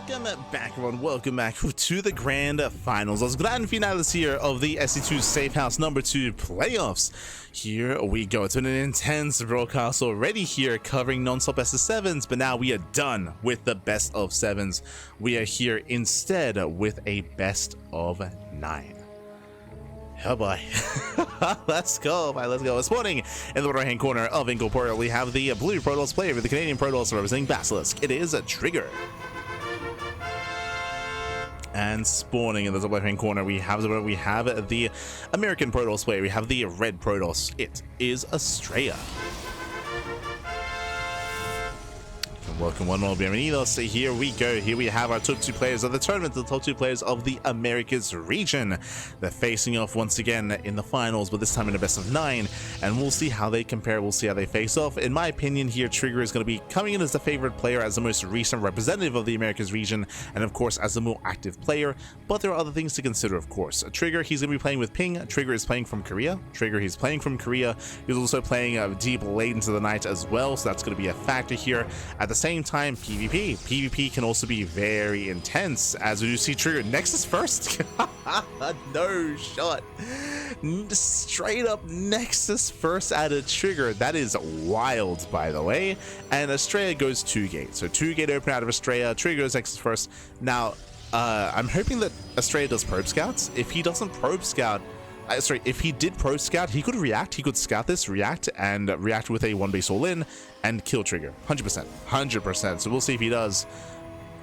Welcome back, everyone. Welcome back to the grand finals. Los grand finales here of the SC2's Safe House number 2 playoffs. Here we go. It's been an intense broadcast already here, covering non-stop SS7s, but now we are done with the best of 7s. We are here instead with a best of 9. Oh boy. Let's go. Bye, let's go. This morning, in the right hand corner of Incorporeal, we have the blue Protoss player with the Canadian Protoss representing Basilisk. It is a Trigger. And spawning in the top left hand corner, we have the American Protoss player. We have the red Protoss. It is Astrea. Welcome one more, bienvenidos. So here we go. Here we have our top 2 players of the tournament, the top 2 players of the Americas region. They're facing off once again in the finals, but this time in a best of 9, and we'll see how they compare. We'll see how they face off. In my opinion, here Trigger is going to be coming in as the favorite player, as the most recent representative of the Americas region, and of course as the more active player. But there are other things to consider, of course. Trigger, he's going to be playing with Ping. Trigger is playing from Korea. He's also playing deep late into the night as well, so that's going to be a factor here. At the same time, PvP can also be very intense, as we do see Trigger Nexus first. No shot. Straight up Nexus first at a Trigger. That is wild, by the way. And Astrea goes 2 gate. So 2 gate open out of Astrea. Trigger goes Nexus first. Now, I'm hoping that Astrea does probe scouts. If he doesn't probe scout, if he did pro scout, he could react. He could scout this, react with a 1 base all in and kill Trigger. 100%. So we'll see if he does.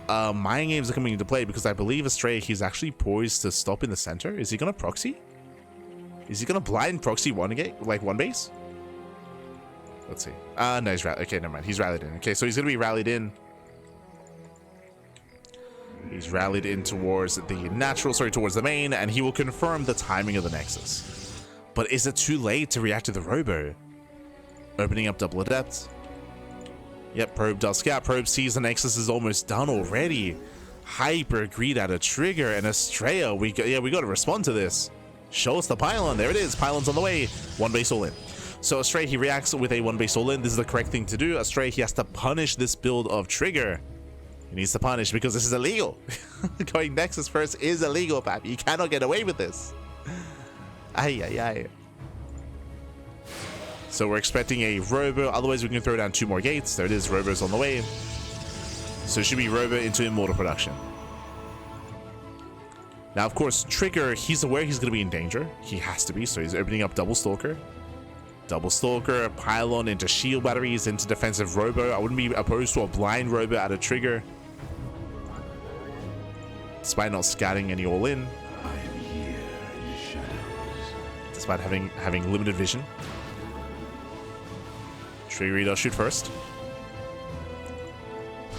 Mining games are coming into play because I believe Astrea, he's actually poised to stop in the center. Is he gonna proxy? Is he gonna blind proxy 1 base? Let's see. No, he's rallied. Okay, never mind. He's rallied in. Okay, so he's gonna be rallied in. He's rallied in towards the main, and he will confirm the timing of the Nexus. But is it too late to react to the Robo? Opening up double adept. Yep, probe does scout. Probe sees the Nexus is almost done already. Hyper greed at a Trigger, and Astrea, we got to respond to this. Show us the pylon. There it is. Pylon's on the way. 1 base all in. So Astrea, he reacts with a 1 base all in. This is the correct thing to do. Astrea, he has to punish this build of Trigger. He needs to punish because this is illegal. Going Nexus first is illegal, papi. You cannot get away with this. Ay. So we're expecting a Robo. Otherwise, we can throw down 2 more gates. There it is. Robo's on the way. So it should be Robo into Immortal production. Now, of course, Trigger, he's aware he's going to be in danger. He has to be. So he's opening up Double Stalker. Double Stalker, Pylon into shield batteries, into defensive Robo. I wouldn't be opposed to a blind Robo at a Trigger, despite not scouting any all in, despite having limited vision. Trigger does shoot first.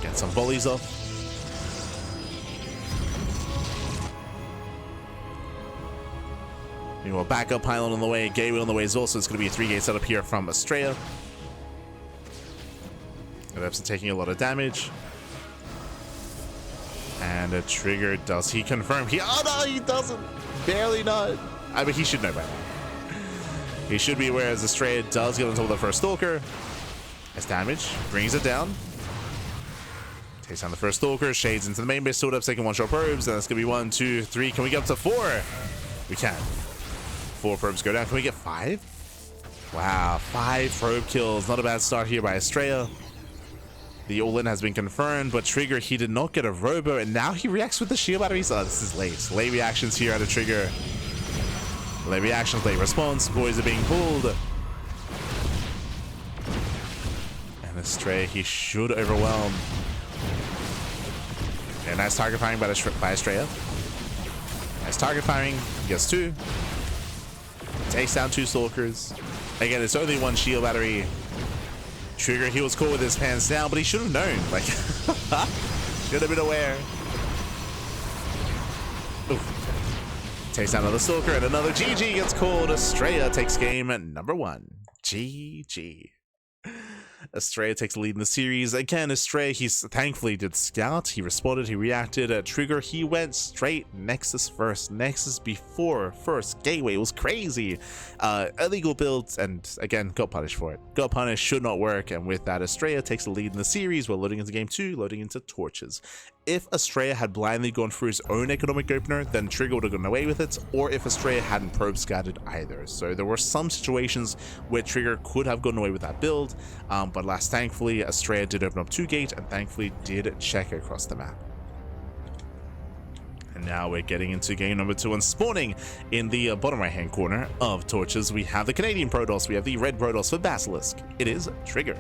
Get some volleys off. Meanwhile, backup Pylon on the way, gateway on the way as well, so it's going to be a 3 gate setup here from Astrea. Adepts are taking a lot of damage. And a Trigger, does he confirm? Oh no, he doesn't. Barely not. I mean, he should know by now. He should be aware, as Astrea does get on top of the first Stalker. That's damage. Brings it down. Takes down the first Stalker. Shades into the main base. Stood up, second 1-shot probes. And that's going to be 1, 2, 3. Can we get up to 4? We can. 4 probes go down. Can we get 5? Wow, 5 probe kills. Not a bad start here by Astrea. The all-in has been confirmed, but Trigger, he did not get a Robo, and now he reacts with the shield batteries. Oh, this is late. Late reactions here at a Trigger. Late reactions, late response. Boys are being pulled. And Astrea, he should overwhelm. Okay, nice target firing by Astrea. Nice target firing. He gets 2. Takes down 2 Stalkers. Again, it's only 1 shield battery. Trigger, he was cool with his pants down, but he should have known. Like, should have been aware. Oof. Takes down another Stalker, and another GG gets called. Astrea takes game number 1. GG. Astrea takes the lead in the series. Again, Astrea, he's thankfully did scout. He responded, he reacted. Trigger, he went straight Nexus first. Nexus before first gateway. It was crazy. Illegal builds, and again, got punished for it. Got punished, should not work. And with that, Astrea takes the lead in the series. We're loading into game 2, loading into Torches. if Astrea had blindly gone for his own economic opener, then Trigger would have gone away with it, or if Astrea hadn't probe scattered either. So there were some situations where Trigger could have gone away with that build, but last, thankfully, Astrea did open up 2 gate and thankfully did check across the map. And now we're getting into game number 2 and spawning in the bottom right hand corner of torches. We have the Canadian Protoss, we have the red Protoss for Basilisk. It is Trigger.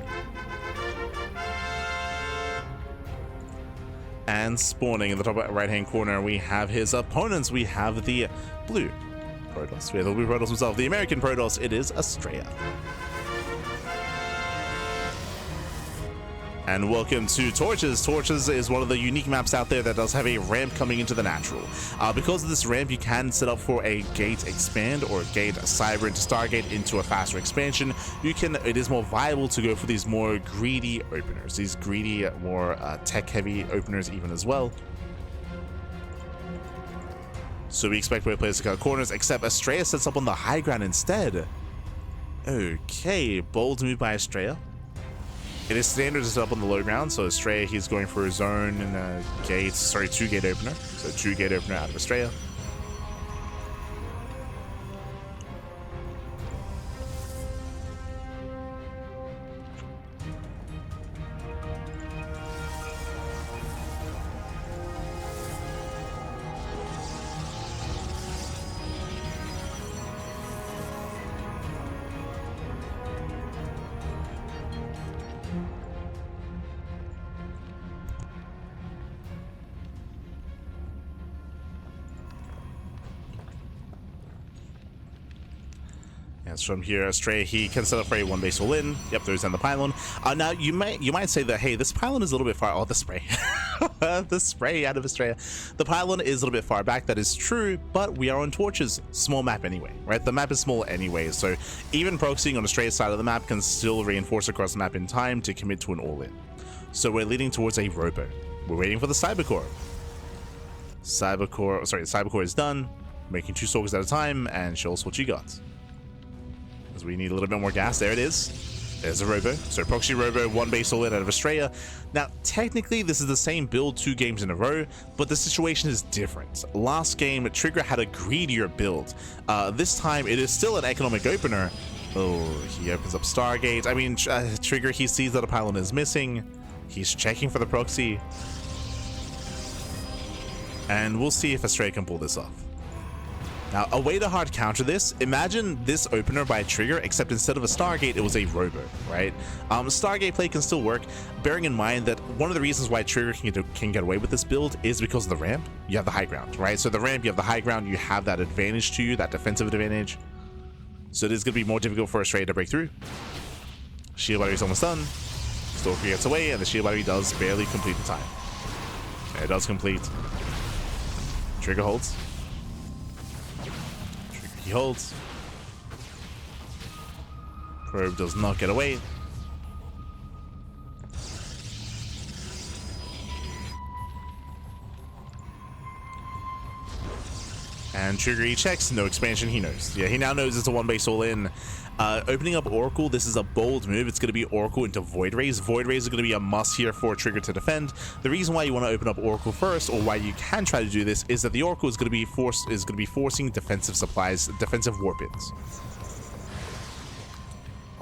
And spawning in the top right hand corner, we have his opponents. We have the blue Protoss. We have the blue Protoss himself, the American Protoss. It is Astrea. And welcome to Torches. Torches is one of the unique maps out there that does have a ramp coming into the natural. Because of this ramp, you can set up for a gate expand or gate cyber into Stargate into a faster expansion. It is more viable to go for these more greedy openers, these greedy, more tech-heavy openers even as well. So we expect both players to cut corners, except Astrea sets up on the high ground instead. Okay, bold move by Astrea. It is standard to set up on the low ground, so Astrea, he's going for his own gate, sorry, 2 gate opener. So 2 gate opener out of Astrea. Yes, from here, Astrea, he can set up for a 1 base all in. Yep, there's in the pylon. Now you might say that, hey, this pylon is a little bit far. Oh, the spray, the spray out of Astrea. The pylon is a little bit far back. That is true, but we are on Torches, small map anyway, right? The map is small anyway, so even proxying on Astrea's side of the map can still reinforce across the map in time to commit to an all in. So we're leading towards a robo. We're waiting for the Cybercore. Cybercore is done, making 2 stalkers at a time, and show us what you got. As we need a little bit more gas. There it is. There's a robo. So proxy robo, 1 base all in out of Astrea. Now, technically, this is the same build 2 games in a row, but the situation is different. Last game, Trigger had a greedier build. This time, it is still an economic opener. Oh, he opens up Stargate. I mean, Trigger, he sees that a pylon is missing. He's checking for the proxy. And we'll see if Astrea can pull this off. Now, a way to hard counter this, imagine this opener by Trigger, except instead of a Stargate, it was a robo, right? Stargate play can still work, bearing in mind that one of the reasons why Trigger can get away with this build is because of the ramp. You have the high ground, right? So the ramp, you have the high ground, you have that advantage to you, that defensive advantage. So it is going to be more difficult for Astrea to break through. Shield battery is almost done. Stalker gets away, and the shield battery does barely complete the time. It does complete. Trigger holds. He holds. Probe does not get away. And Trigger, he checks, no expansion, he knows. Yeah, he now knows it's a 1 base all in. Opening up Oracle, this is a bold move. It's going to be Oracle into Void Rays. Void Rays are going to be a must here for Trigger to defend. The reason why you want to open up Oracle first, or why you can try to do this, is that the Oracle is going to be forcing defensive supplies, defensive warp-ins.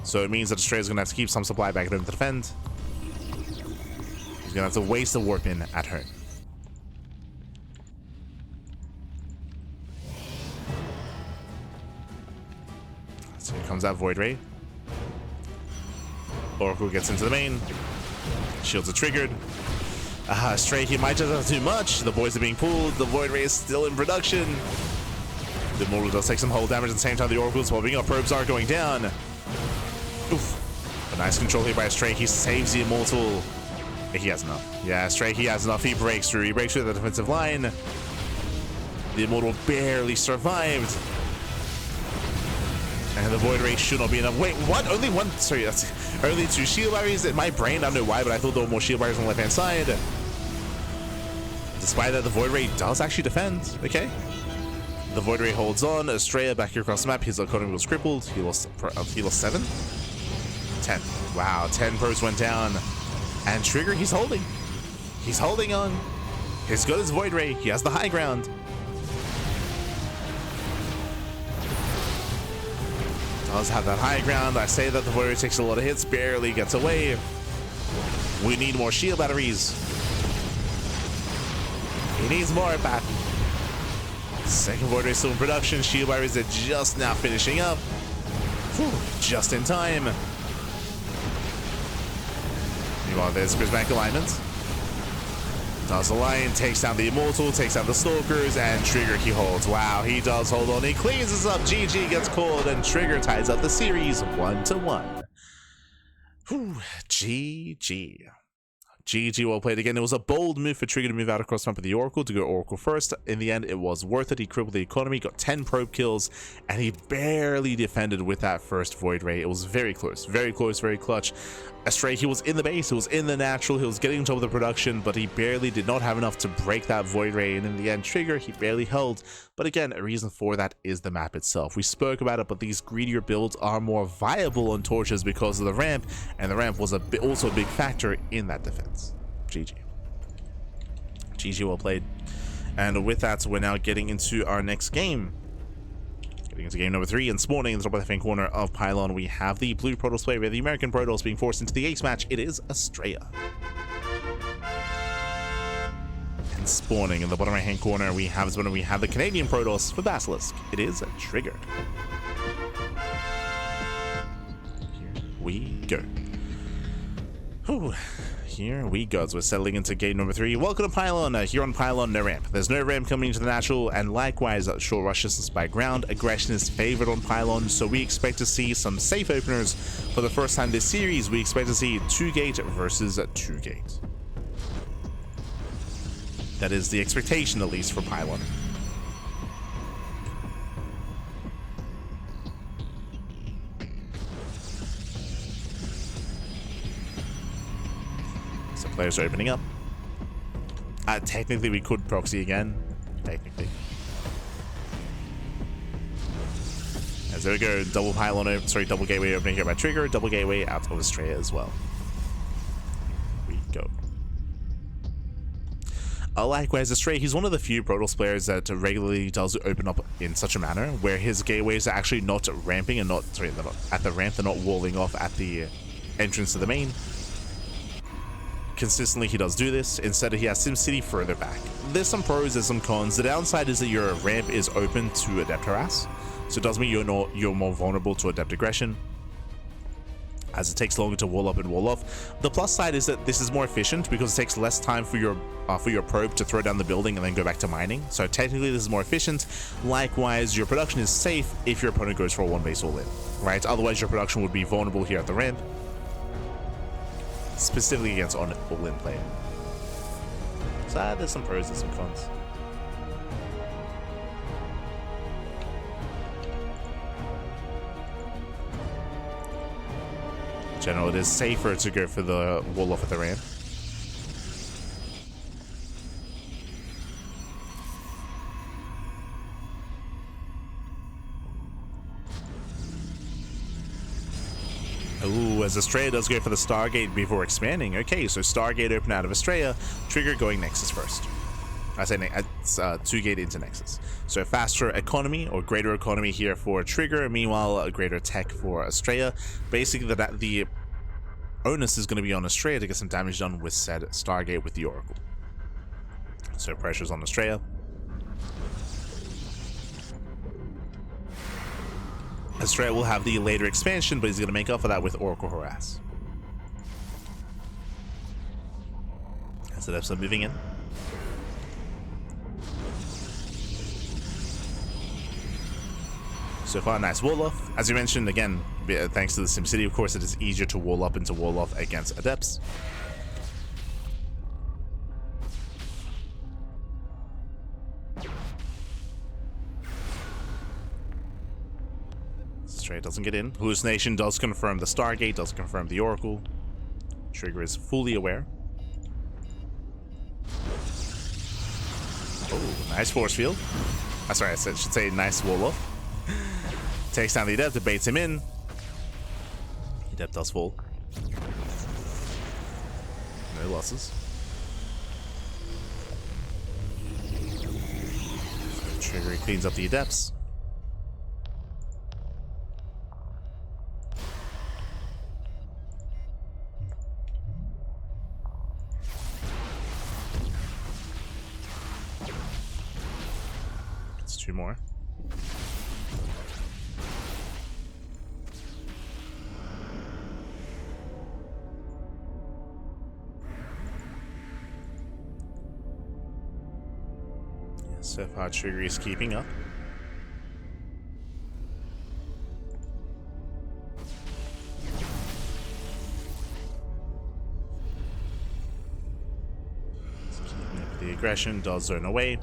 So it means that Astrea is going to have to keep some supply back at home to defend. He's going to have to waste a warp-in at home. So here comes that Void Ray. Oracle gets into the main. Shields are triggered. Astrea, he might just have too much. The boys are being pulled. The Void Ray is still in production. The Immortal does take some hull damage at the same time the Oracle's popping up. Probes are going down. Oof. A nice control here by Astrea. He saves the Immortal. He has enough. Yeah, Astrea, he has enough. He breaks through. He breaks through the defensive line. The Immortal barely survived. And the Void Ray should not be enough. Wait, what? Only one? Sorry, that's only 2 shield barriers in my brain. I don't know why, but I thought there were more shield barriers on the left-hand side. Despite that, the Void Ray does actually defend. Okay. The Void Ray holds on. Astrea back here across the map. His economy was crippled. He lost 7? 10. Wow, 10 probes went down. And Trigger, he's holding. He's holding on. He's got his Void Ray. He has the high ground. Does have that high ground. I say that the Void Ray takes a lot of hits, barely gets away. We need more shield batteries. He needs more, Pat. Second Void Ray still in production. Shield batteries are just now finishing up. Whew, just in time. Meanwhile, there's Prismatic Alignment. Does align, takes down the Immortal, takes down the Stalkers, and Trigger he holds. Wow, he does hold on. He cleans this up. GG gets called, and Trigger ties up the series 1-1. Whew, GG. GG well played again. It was a bold move for Trigger to move out across map with the Oracle, to go Oracle first. In the end, it was worth it. He crippled the economy, got 10 probe kills, and he barely defended with that first Void Ray. It was very close, very clutch. Astrea, he was in the base, he was in the natural, he was getting on top of the production, but he barely did not have enough to break that Void Ray, and in the end, Trigger, he barely held. But again, a reason for that is the map itself. We spoke about it, but these greedier builds are more viable on torches because of the ramp, and the ramp was also a big factor in that defense. GG. GG well played. And with that, we're now getting into our next game. Getting into game number 3, and spawning in the top left-hand corner of Pylon, we have the blue Protoss player, we have the American Protoss being forced into the ace match. It is Astrea. And spawning in the bottom right-hand corner, we have the Canadian Protoss for Basilisk. It is Trigger. Here we go. Whew. Here we go, as we're settling into game number 3. Welcome to Pylon. Here on Pylon, no ramp. There's no ramp coming into the natural, and likewise, short rush distance by ground. Aggression is favored on Pylon, so we expect to see some safe openers for the first time this series. We expect to see 2-gate versus 2-gate. That is the expectation, at least, for Pylon. Players are opening up. Technically, we could proxy again. Technically. As there we go, double gateway opening here by Trigger, double gateway out of Astrea as well. Here we go. Likewise, Astrea, he's one of the few Protoss players that regularly does open up in such a manner where his gateways are actually not ramping and they're not at the ramp, they're not walling off at the entrance to the main. Consistently, he does do this. Instead, he has SimCity further back. There's some pros, there's some cons. The downside is that your ramp is open to Adept Harass, so it does mean you're more vulnerable to Adept Aggression, as it takes longer to wall up and wall off. The plus side is that this is more efficient because it takes less time for your probe to throw down the building and then go back to mining. So technically, this is more efficient. Likewise, your production is safe if your opponent goes for a one base all in, right? Otherwise, your production would be vulnerable here at the ramp, specifically against an all-in player. So there's some pros and some cons. In general, it is safer to go for the wall off at the ramp. Ooh, as Astrea does go for the Stargate before expanding. Okay, so Stargate open out of Astrea, Trigger going Nexus first. I say it's 2-gate into Nexus. So faster economy or greater economy here for Trigger, meanwhile a greater tech for Astrea. Basically, the onus is going to be on Astrea to get some damage done with said Stargate with the Oracle. So pressure's on Astrea. Astrea will have the later expansion, but he's going to make up for that with Oracle Harass. As the Depths are moving in. So far, nice wall off. As you mentioned, again, thanks to the SimCity, of course, it is easier to wall up and to wall off against Adepts. Astrea doesn't get in. Hallucination does confirm the Stargate, does confirm the Oracle. Trigger is fully aware. Oh, nice force field. Sorry, I should say nice wall off. Takes down the Adept, debates him in. The Adept does fall. No losses. Trigger cleans up the adepts. It's 2 more. So far, Trigger is keeping up. Keeping up the aggression, does zone away.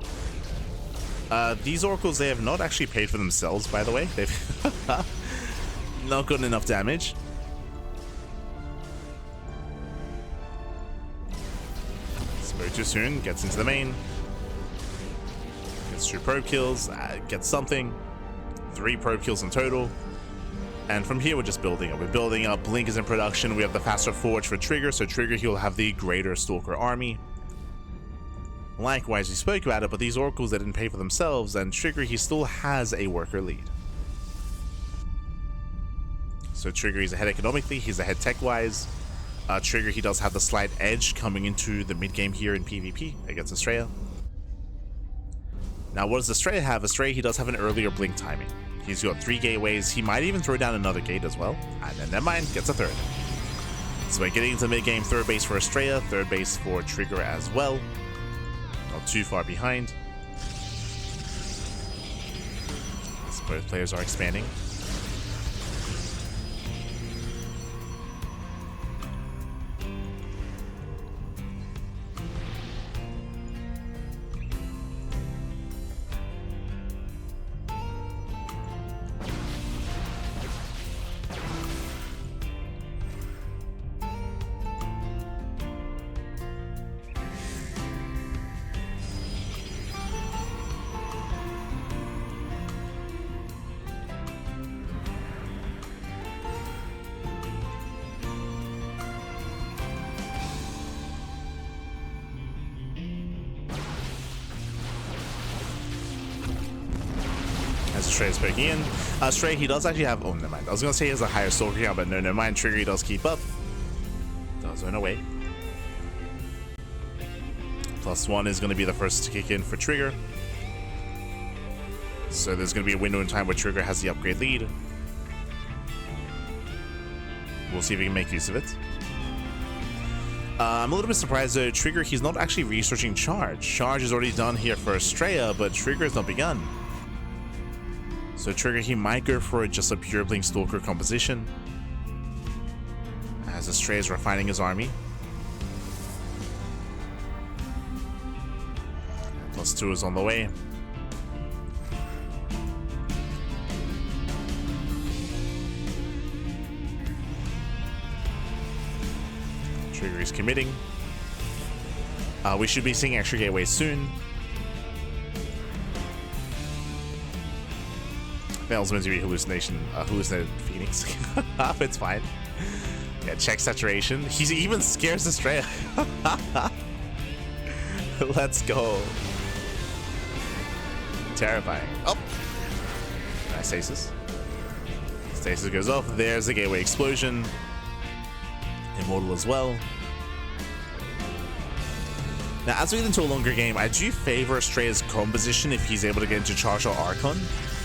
These oracles, they have not actually paid for themselves, by the way. They've not gotten enough damage. Spoke too soon, gets into the main. Gets 2 probe kills, gets something. 3 probe kills in total. And from here, we're just building up. We're building up. Blink is in production. We have the faster forge for Trigger, so Trigger, he'll have the greater Stalker army. Likewise, we spoke about it, but these oracles, they didn't pay for themselves, and Trigger, he still has a worker lead. So Trigger, he's ahead economically, he's ahead tech-wise. Trigger, he does have the slight edge coming into the mid-game here in PvP against Astrea. Now, what does Astrea have? Astrea, he does have an earlier blink timing. He's got 3 gateways. He might even throw down another gate as well. And then, never mind, gets a 3rd. So we're getting into the mid-game, 3rd base for Astrea, 3rd base for Trigger as well. Not too far behind. As both players are expanding. As Astrea is poking in. Astrea, he does actually have... Oh, never mind. I was going to say he has a higher Stalker count, but no, never mind. Trigger, he does keep up. Does run away. +1 is going to be the first to kick in for Trigger. So there's going to be a window in time where Trigger has the upgrade lead. We'll see if we can make use of it. I'm a little bit surprised though. Trigger, he's not actually researching Charge. Charge is already done here for Astrea, but Trigger has not begun. So Trigger, he might go for just a pure Blink Stalker composition. As Astrea is refining his army. +2 is on the way. Trigger is committing. We should be seeing extra gateways soon. That was meant to be hallucinated Phoenix. It's fine. Yeah, check saturation. He even scares Astrea. Let's go. Terrifying. Oh! Nice stasis. Stasis goes off. There's the gateway explosion. Immortal as well. Now, as we get into a longer game, I do favor Astrea's composition if he's able to get into Charge or Archon.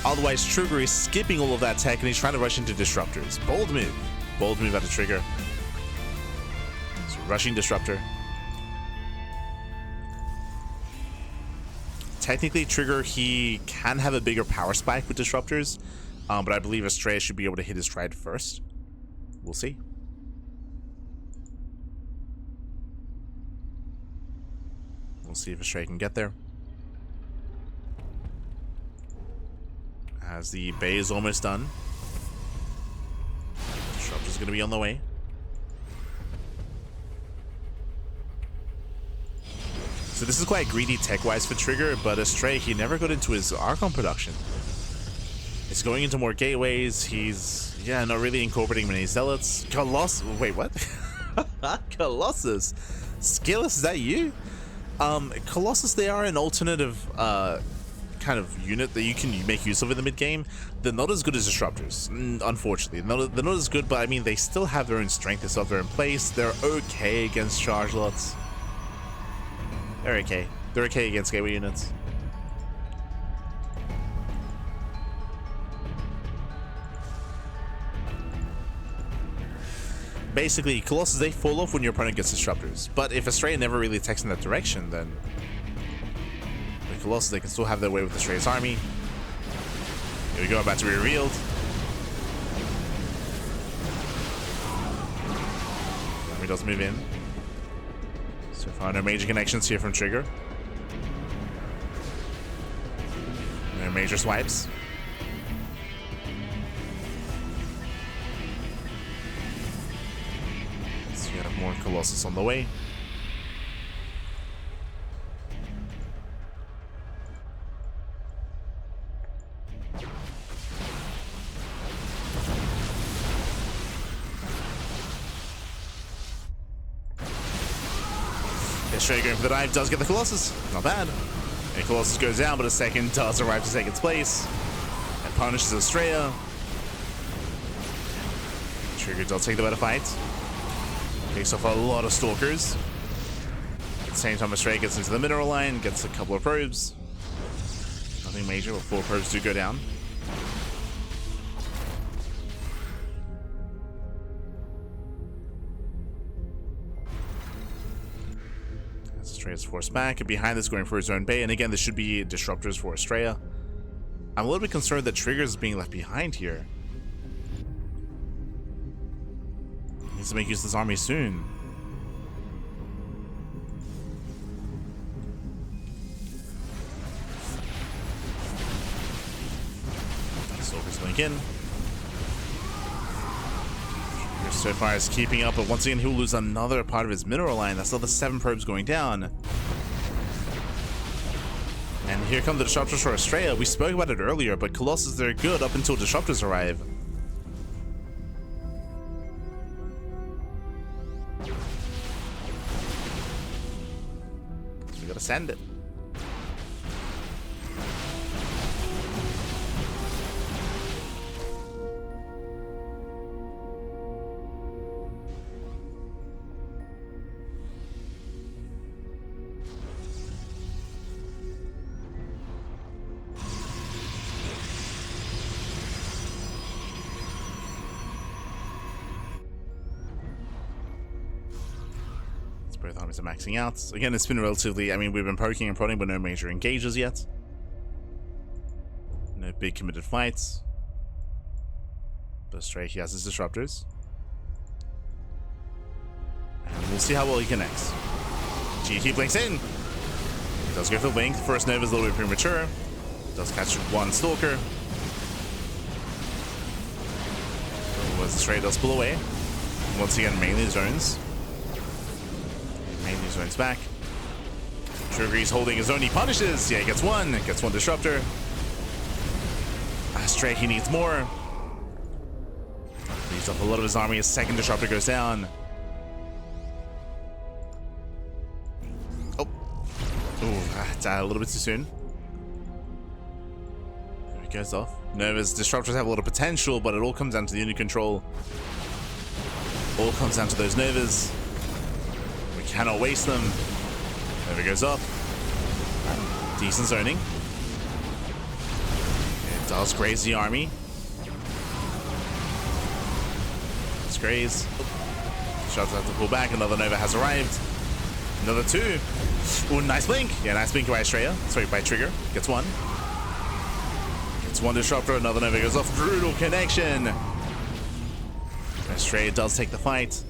Otherwise, Trigger is skipping all of that tech and he's trying to rush into Disruptors. Bold move. Bold move out of Trigger. So rushing Disruptor. Technically, Trigger, he can have a bigger power spike with Disruptors, but I believe Astrea should be able to hit his stride first. We'll see. We'll see if Astrea can get there. As the bay is almost done. Disruptor's going to be on the way. So this is quite greedy tech-wise for Trigger, but Astrea, he never got into his Archon production. He's going into more gateways. He's, yeah, not really incorporating many Zealots. Colossus, wait, what? Colossus. Skillus, is that you? Colossus, they are an alternative kind kind of unit that you can make use of in the mid game. They're not as good as disruptors, unfortunately. They're not as good, but I mean, they still have their own strength. They still have their own place. They're okay against charge lots. They're okay. They're okay against gateway units. Basically, Colossus, they fall off when your opponent gets disruptors. But if Astrea never really attacks in that direction, then the Colossus, they can still have their way with Astrea's army. Here we go, about to be revealed. Army does move in. So far, no major connections here from Trigger. No major swipes. More Colossus on the way. Astrea going for the dive, does get the Colossus. Not bad. And Colossus goes down, but a second does arrive to take its place. And punishes Astrea. Trigger does take the better fight. Takes off a lot of stalkers. At the same time, Astrea gets into the mineral line, gets a couple of probes. Nothing major, but 4 probes do go down. Astrea's forced back, and behind this going for his own bay. And again, this should be disruptors for Astrea. I'm a little bit concerned that Trigger is being left behind here. To make use of this army soon. Stalkers blink in. So far is keeping up, but once again he'll lose another part of his mineral line. That's another 7 probes going down. And here come the disruptors for Astrea. We spoke about it earlier, but Colossus, they're good up until disruptors arrive. Send it. Both armies are maxing out. Again, it's been relatively, I mean, we've been poking and prodding, but no major engages yet. No big committed fights. But Astrea, he has his disruptors. And we'll see how well he connects. GT blinks in. He does go for the blink. The first Nova is a little bit premature. Does catch 1 stalker. As Astrea does pull away. Once again, mainly zones. Mainly zones back. Trigger, he's holding his own. He punishes. Yeah, he gets 1. Gets 1 disruptor. Astrea, he needs more. Leaves up a lot of his army. His second disruptor goes down. Oh. Ooh, that's a little bit too soon. There he goes off. Nova's disruptors have a lot of potential, but it all comes down to the unit control. All comes down to those Novas. We cannot waste them. Nova goes up. Decent zoning. It does graze the army. Let's graze. Shots have to pull back. Another Nova has arrived. Another 2. Ooh, nice blink. Yeah, nice blink by Astrea. Sorry, by Trigger. Gets 1. Gets 1 disruptor. Another Nova goes off. Brutal connection. Astrea does take the fight.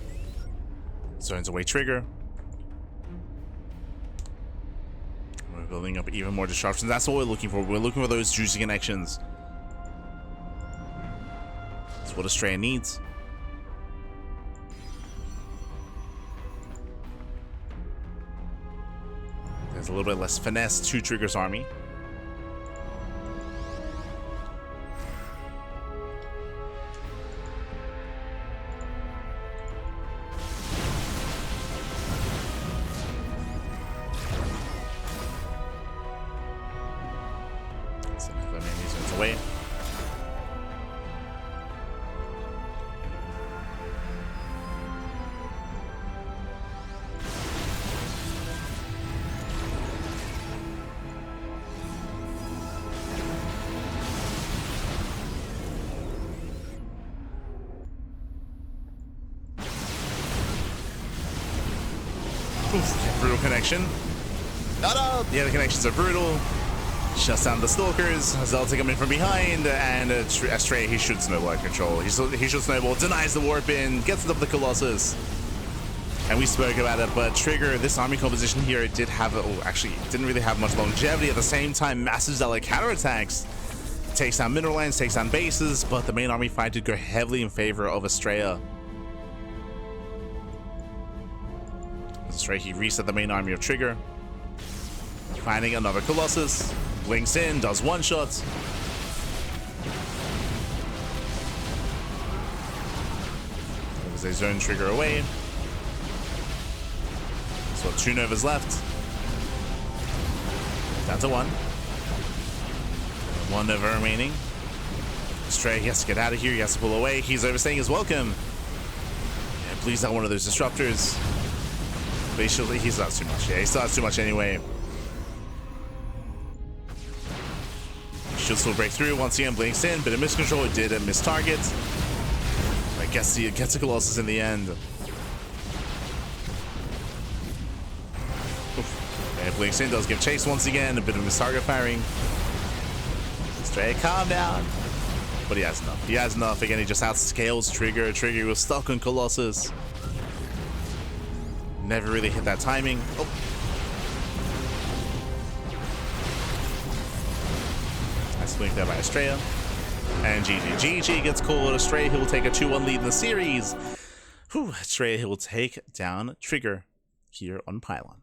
Zones away Trigger. We're building up even more disruptions. That's what we're looking for. We're looking for those juicy connections. That's what Astrea needs. There's a little bit less finesse to Trigger's army. the main units away. Oof, brutal connection. No! Yeah, the connections are brutal. Shuts down the Stalkers. Zelda coming from behind, and Astrea, he shoots Snowball out of control. He shoots Snowball, denies the warp in, gets it up the Colossus. And we spoke about it, but Trigger, this army composition here, it did have, actually, it didn't really have much longevity. At the same time, massive Zealot counterattacks. Takes down mineral lands, takes down bases, but the main army fight did go heavily in favor of Astrea. Astrea, he reset the main army of Trigger. Finding another Colossus. Blinks in, does one shot. Moves a zone Trigger away. So 2 Novas left. Down to 1. 1 Nova remaining. Astrea, he has to get out of here. He has to pull away. He's overstaying his welcome. Yeah, please not one of those disruptors. But he still has too much. Yeah, he still has too much anyway. Should still break through. Once again, blinks in. Bit of miscontrol. It did a miss target. I guess he gets a Colossus in the end. Oof. And blinks in. Does give chase once again. A bit of miss target firing. Astrea, calm down. But he has enough. He has enough. Again, he just outscales Trigger. Trigger was stuck on Colossus. Never really hit that timing. Oh. Blink there by Astrea. And GG. GG gets called. Astrea, he will take a 2-1 lead in the series. Whew. Astrea, he will take down Trigger here on Pylon.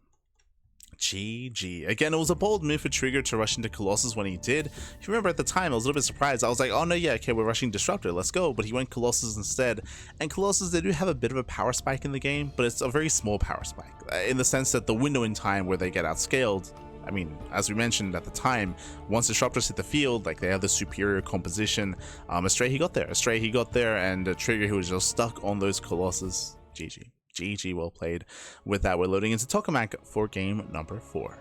GG. Again, it was a bold move for Trigger to rush into Colossus when he did. If you remember at the time, I was a little bit surprised. I was like, oh no, yeah, okay, we're rushing Disruptor, let's go. But he went Colossus instead. And Colossus, they do have a bit of a power spike in the game, but it's a very small power spike. In the sense that the window in time where they get outscaled, I mean, as we mentioned at the time, once Disruptors hit the field, like they have the superior composition. Astrea, he got there. Astrea, he got there, and Trigger, who was just stuck on those Colossus. GG. GG, well played. With that, we're loading into Tokamak for game number 4.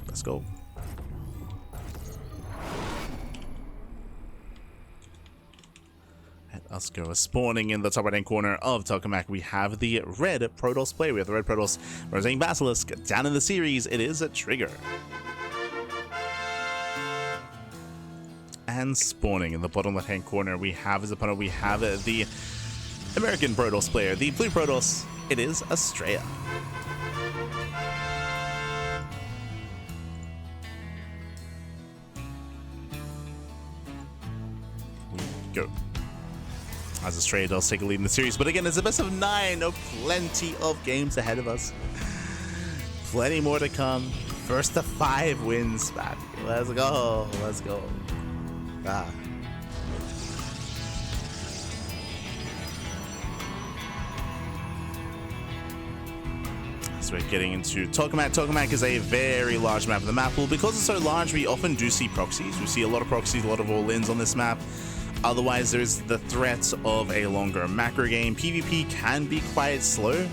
Let's go. Let's go. Spawning in the top right-hand corner of Tokamak, we have the red Protoss player. We have the red Protoss representing Basilisk. Down in the series, it is a Trigger. And spawning in the bottom left-hand corner, we have his opponent. We have the American Protoss player, the blue Protoss. It is Astrea. Go. As Astrea does take a lead in the series, but again, it's a best of 9. Oh, plenty of games ahead of us. Plenty more to come. First to 5 wins, man. Let's go. Let's go. Ah. So we're getting into Tokamak. Tokamak is a very large map of the map pool. Because it's so large, we often do see proxies. We see a lot of proxies, a lot of all-ins on this map. Otherwise, there's the threat of a longer macro game. PvP can be quite slow.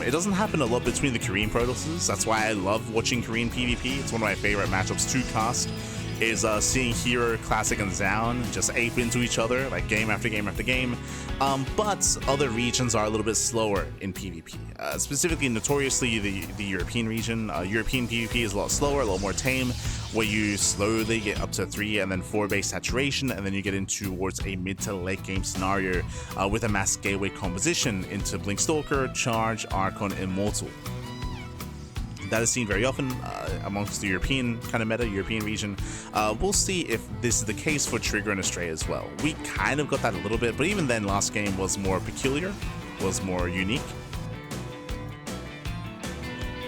It doesn't happen a lot between the Korean Protosses. That's why I love watching Korean PvP. It's one of my favorite matchups to cast. Is seeing Hero, Classic, and Zaun just ape into each other, like game after game after game. But other regions are a little bit slower in PvP. Specifically, notoriously, the European region. European PvP is a lot slower, a lot more tame, where you slowly get up to 3 and then 4 base saturation, and then you get into towards a mid to late game scenario with a mass gateway composition into Blink Stalker, Charge, Archon, Immortal. That is seen very often amongst the European kind of meta, European region. We'll see if this is the case for Trigger and Astrea as well. We kind of got that a little bit, but even then, last game was more peculiar, was more unique.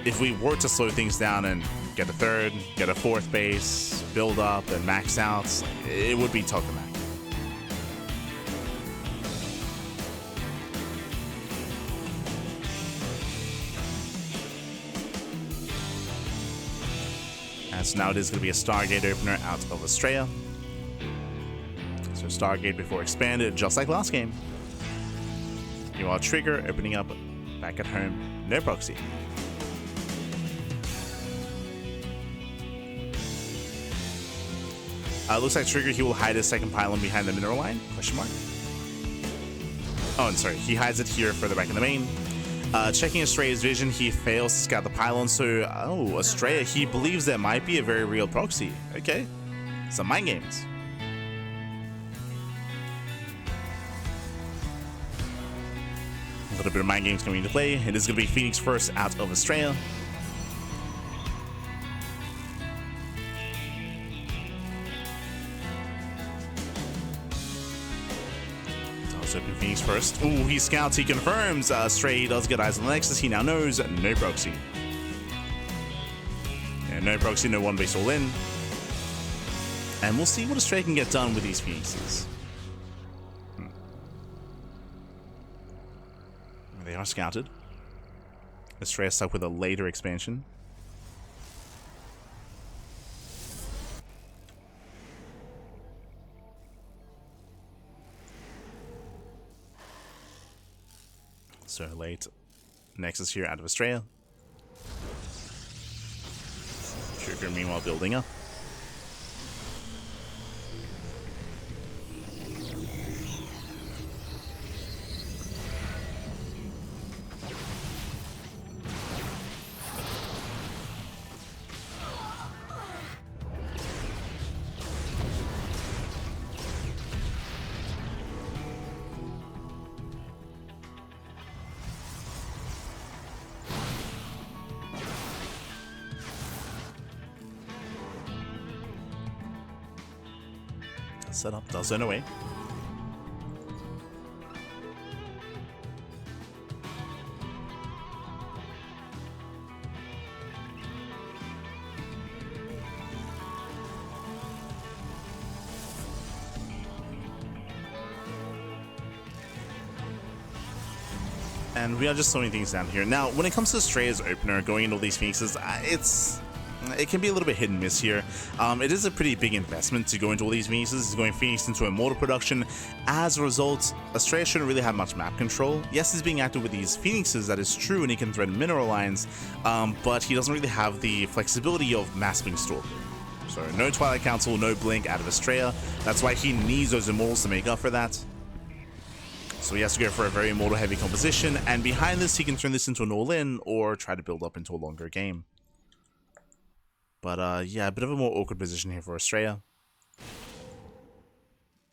If we were to slow things down and get a 3rd, get a 4th base, build up, and max out, it would be Tokamak. So now it is going to be a Stargate opener out of Astrea. So Stargate before expanded, just like last game. Meanwhile, Trigger opening up back at home, no proxy. Looks like Trigger, he will hide his second pylon behind the mineral line, question mark. Oh, and sorry, he hides it here further back in the main. Checking Astrea's vision, he fails to scout the pylon, so, oh, Astrea, he believes there might be a very real proxy. Okay, some mind games. A little bit of mind games coming into play. It is going to be Phoenix first out of Astrea. Open Phoenix first. Ooh, he scouts, he confirms. Stray does get eyes on the Nexus. He now knows no proxy. Yeah, no proxy, no one base all in. And we'll see what Astrea can get done with these Phoenixes. They are scouted. Astrea stuck with a later expansion. So late Nexus here out of Astrea. Trigger meanwhile building up. Setup does run away. And we are just slowing things down here. Now, when it comes to Astrea's opener, going into all these Phoenixes, it can be a little bit hit and miss here. It is a pretty big investment to go into all these Phoenixes. It's going Phoenix into Immortal production. As a result, Astrea shouldn't really have much map control. Yes, he's being active with these Phoenixes, that is true, and he can thread mineral lines, but he doesn't really have the flexibility of Masping Stalker. So no Twilight Council, no Blink out of Astrea. That's why he needs those Immortals to make up for that. So he has to go for a very Immortal heavy composition, and behind this he can turn this into an all-in or try to build up into a longer game. But yeah, a bit of a more awkward position here for Astrea.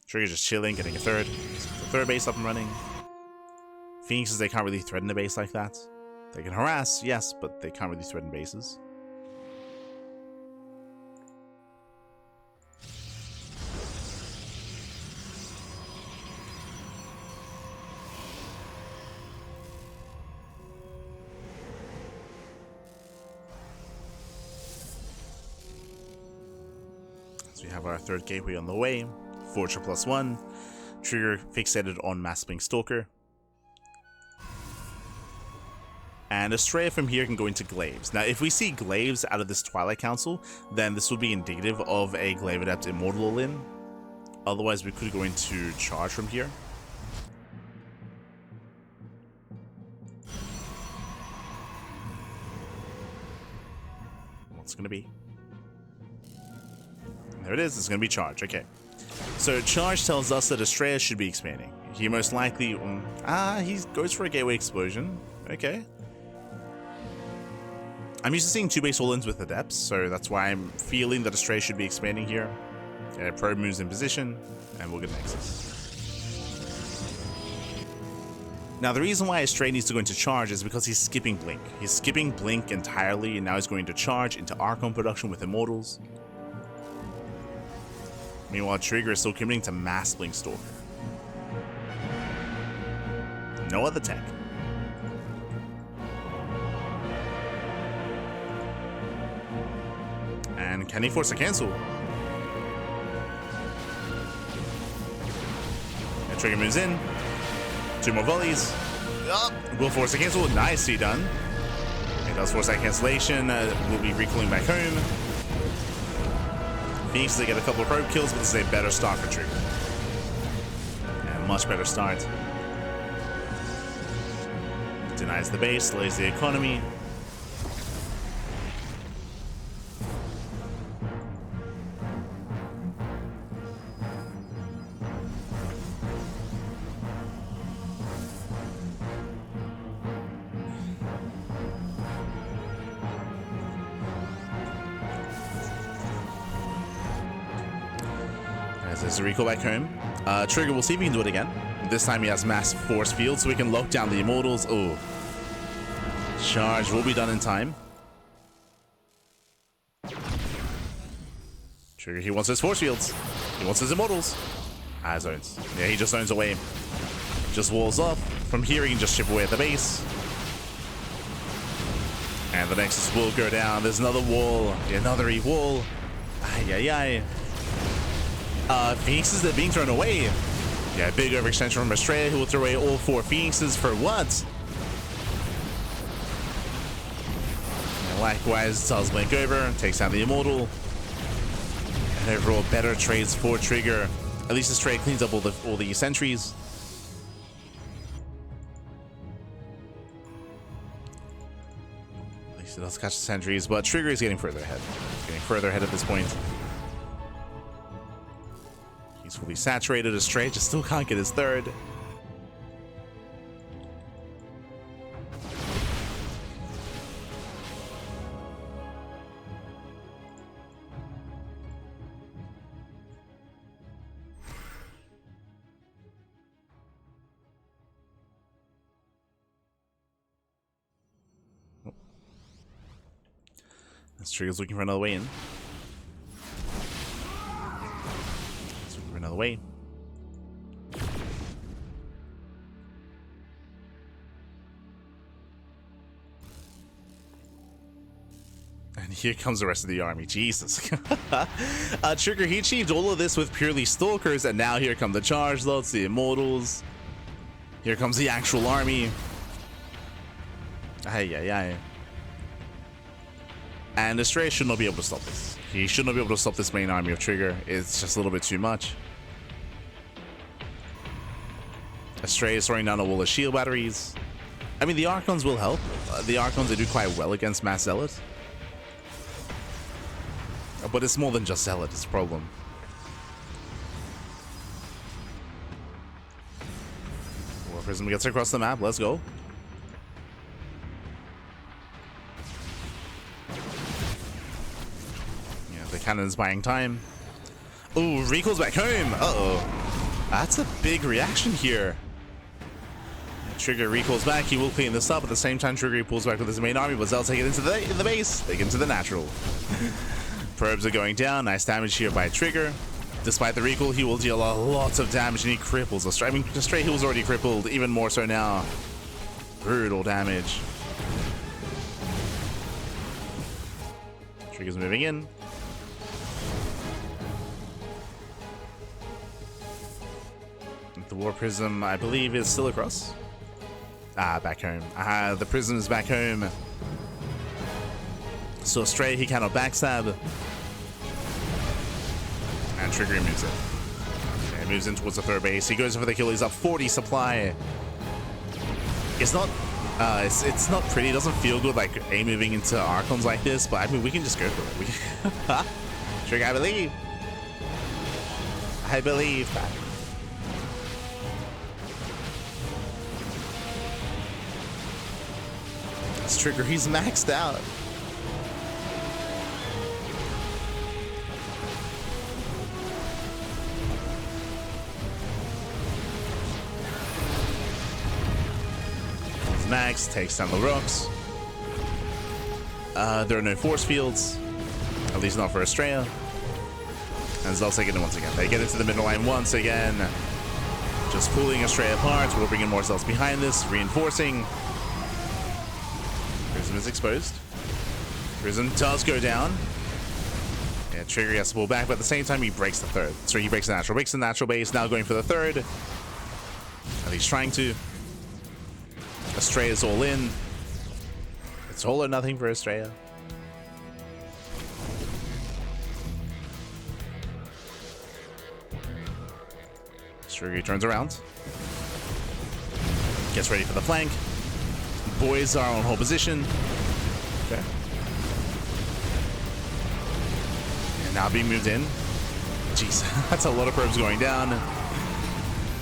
Trigger just chilling, getting a third. The third base up and running. Phoenixes, they can't really threaten a base like that. They can harass, yes, but they can't really threaten bases. We have our third gateway on the way. Forger +1. Trigger fixated on Masping Stalker. And Astrea from here can go into Glaives. Now, if we see Glaives out of this Twilight Council, then this would be indicative of a Glaive Adept Immortal all-in. Otherwise, we could go into Charge from here. What's it going to be? There it is, it's going to be Charge, okay. So Charge tells us that Astrea should be expanding. He most likely, he goes for a Gateway Explosion, okay. I'm used to seeing 2-base all-ins with Adepts, so that's why I'm feeling that Astrea should be expanding here. Probe moves in position, and we'll get Nexus. Now the reason why Astrea needs to go into Charge is because he's skipping Blink. He's skipping Blink entirely, and now he's going to Charge into Archon production with Immortals. Meanwhile, Trigger is still committing to Masping Stalker. No other tech. And can he force a cancel? And Trigger moves in. 2 more volleys. Will force a cancel. Nicely done. He does force that cancellation. Will be recalling back home. Phoenix, they get a couple of probe kills, but this is a better start for Trigger. Much better start. Denies the base, delays the economy. There's a recall back home. Trigger, we'll see if we can do it again. This time he has mass force field, so we can lock down the immortals. Oh. Charge will be done in time. Trigger, he wants his force fields. He wants his immortals. Zones. Yeah, he just zones away. Just walls off. From here, he can just chip away at the base. And the Nexus will go down. There's another wall. Another wall. Phoenixes that are being thrown away. Yeah, big overextension from Astrea, who will throw away all 4 Phoenixes for what? And likewise, does blink over, takes down the Immortal. And overall, better trades for Trigger. At least Astrea cleans up all the sentries. At least it does catch the sentries, but Trigger is getting further ahead. He's getting further ahead at this point. He's fully saturated. Astrea just still can't get his third. Trigger's looking for another way in. Another way. And here comes the rest of the army. Jesus. Trigger, he achieved all of this with purely stalkers, and now here come the charge loads, the immortals. Here comes the actual army. And Astrea should not be able to stop this. He should not be able to stop this main army of Trigger. It's just a little bit too much. Astrea is throwing down a wall of shield batteries. I mean, the Archons will help. The Archons, they do quite well against Mass Zealot. But it's more than just Zealot, it's a problem. War Prism gets across the map, let's go. Yeah, the cannon's buying time. Ooh, recall's back home. Uh-oh. That's a big reaction here. Trigger recalls back. He will clean this up. At the same time, Trigger pulls back with his main army, but they'll take it into the base. Take it into the natural. Probes are going down. Nice damage here by Trigger. Despite the recall, he will deal a lot of damage, and he cripples Astrea. I mean, Astrea, he was already crippled, even more so now. Brutal damage. Trigger's moving in. The War Prism, I believe, is still across. Back home. The Prism is back home. So Astrea, he cannot backstab. And Trigger moves in. Okay, he moves in towards the third base. He goes for the kill. He's up 40 supply. It's not pretty. It doesn't feel good like moving into Archons like this, but I mean, we can just go for it. Trigger, I believe. I believe. This Trigger, he's maxed out. He's maxed, takes down the rocks. There are no force fields, at least not for Astrea. And they'll take it in once again. They get into the middle line once again. Just pulling Astrea apart. We'll bring in more cells behind this, reinforcing. Prism is exposed. Prism does go down. Yeah, Trigger has to pull back, but at the same time he breaks the third. So he breaks the natural base, now going for the third. At least trying to. Astrea is all in. It's all or nothing for Astrea. Trigger turns around. Gets ready for the flank. Boys are on hold position. Okay. And now being moved in. Jeez, that's a lot of probes going down.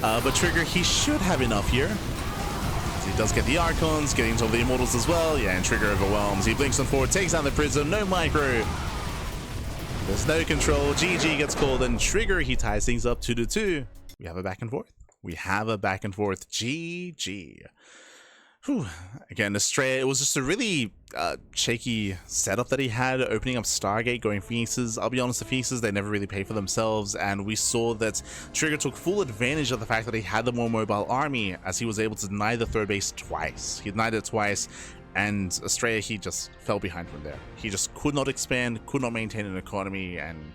But Trigger, he should have enough here. So he does get the Archons, getting into all the Immortals as well. Yeah, and Trigger overwhelms. He blinks on forward, takes down the Prism. No micro. There's no control. GG gets called, and Trigger, he ties things up 2-2. We have a back and forth. We have a back and forth. GG. Whew. Again, Astrea, it was just a really shaky setup that he had, opening up Stargate, going Phoenixes. I'll be honest, the Phoenixes, they never really pay for themselves, and we saw that Trigger took full advantage of the fact that he had the more mobile army, as he was able to deny the third base twice. He denied it twice, and Astrea, he just fell behind from there. He just could not expand, could not maintain an economy, and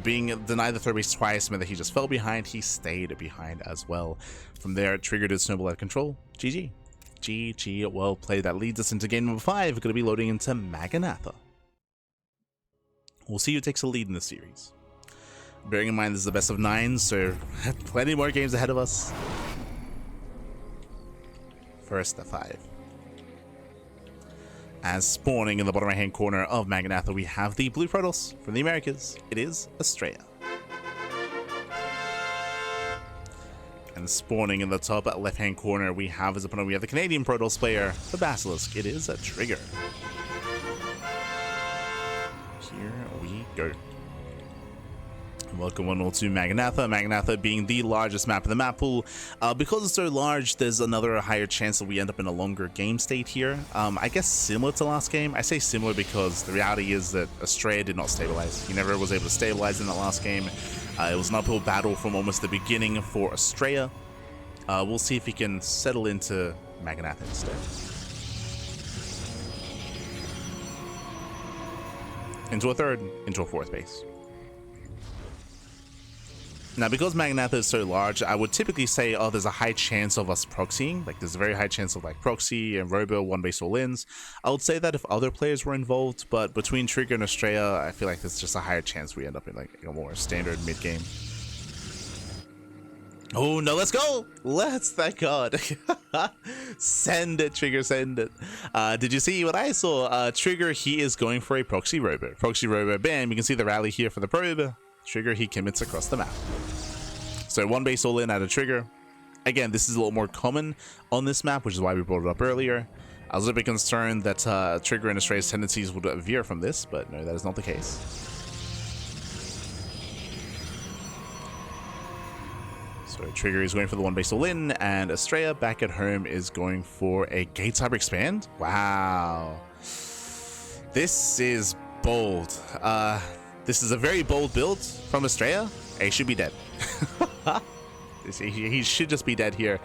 being denied the third base twice meant that he just fell behind. He stayed behind as well. From there, Trigger did snowball out of control. GG. GG, well played. That leads us into game number 5. We're going to be loading into Maganatha. We'll see who takes the lead in the series. Bearing in mind this is the best of 9, so plenty more games ahead of us. First to 5. As spawning in the bottom right hand corner of Maganatha, we have the blue Protoss from the Americas. It is Astrea. And spawning in the top left hand corner, we have as opponent, we have the Canadian Protoss player, the Basilisk. It is a Trigger. Here we go. Welcome one all to Maganatha. Maganatha being the largest map in the map pool. Because it's so large, there's another higher chance that we end up in a longer game state here. I guess similar to last game. I say similar because the reality is that Astrea did not stabilize. He never was able to stabilize in the last game. It was an uphill battle from almost the beginning for Astrea. We'll see if he can settle into Maganatha instead. Into a third, into a fourth base. Now, because Maganatha is so large, I would typically say, oh, there's a high chance of us proxying. Like, there's a very high chance of, like, proxy and robo, one base all-ins. I would say that if other players were involved, but between Trigger and Astrea, I feel like there's just a higher chance we end up in, like, a more standard mid-game. Oh, no, let's go! Let's, thank God. Send it, Trigger, send it. Did you see what I saw? Trigger, he is going for a proxy robo. Proxy robo, bam, you can see the rally here for the probe. Trigger, he commits across the map. So one base all in at a Trigger. Again, this is a little more common on this map, which is why we brought it up earlier. I was a bit concerned that Trigger and Astrea's tendencies would veer from this, but no, that is not the case. So Trigger is going for the one base all in, and Astrea back at home is going for a Gate Cyber Expand. Wow. This is bold. This is a very bold build from Astrea. He should be dead. He should just be dead here.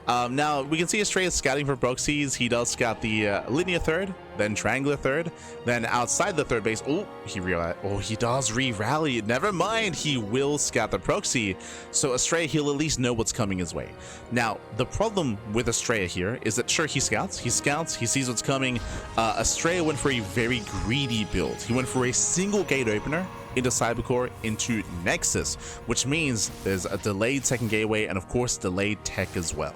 Now, we can see Astrea scouting for proxies. He does scout the linear third, then triangular third, then outside the third base. Oh, he realized. Oh, he does re-rally. Never mind. He will scout the proxy. So Astrea, he'll at least know what's coming his way. Now, the problem with Astrea here is that, sure, he scouts, he sees what's coming. Astrea went for a very greedy build. He went for a single gate opener into Cybercore, into Nexus, which means there's a delayed second gateway and, of course, delayed tech as well.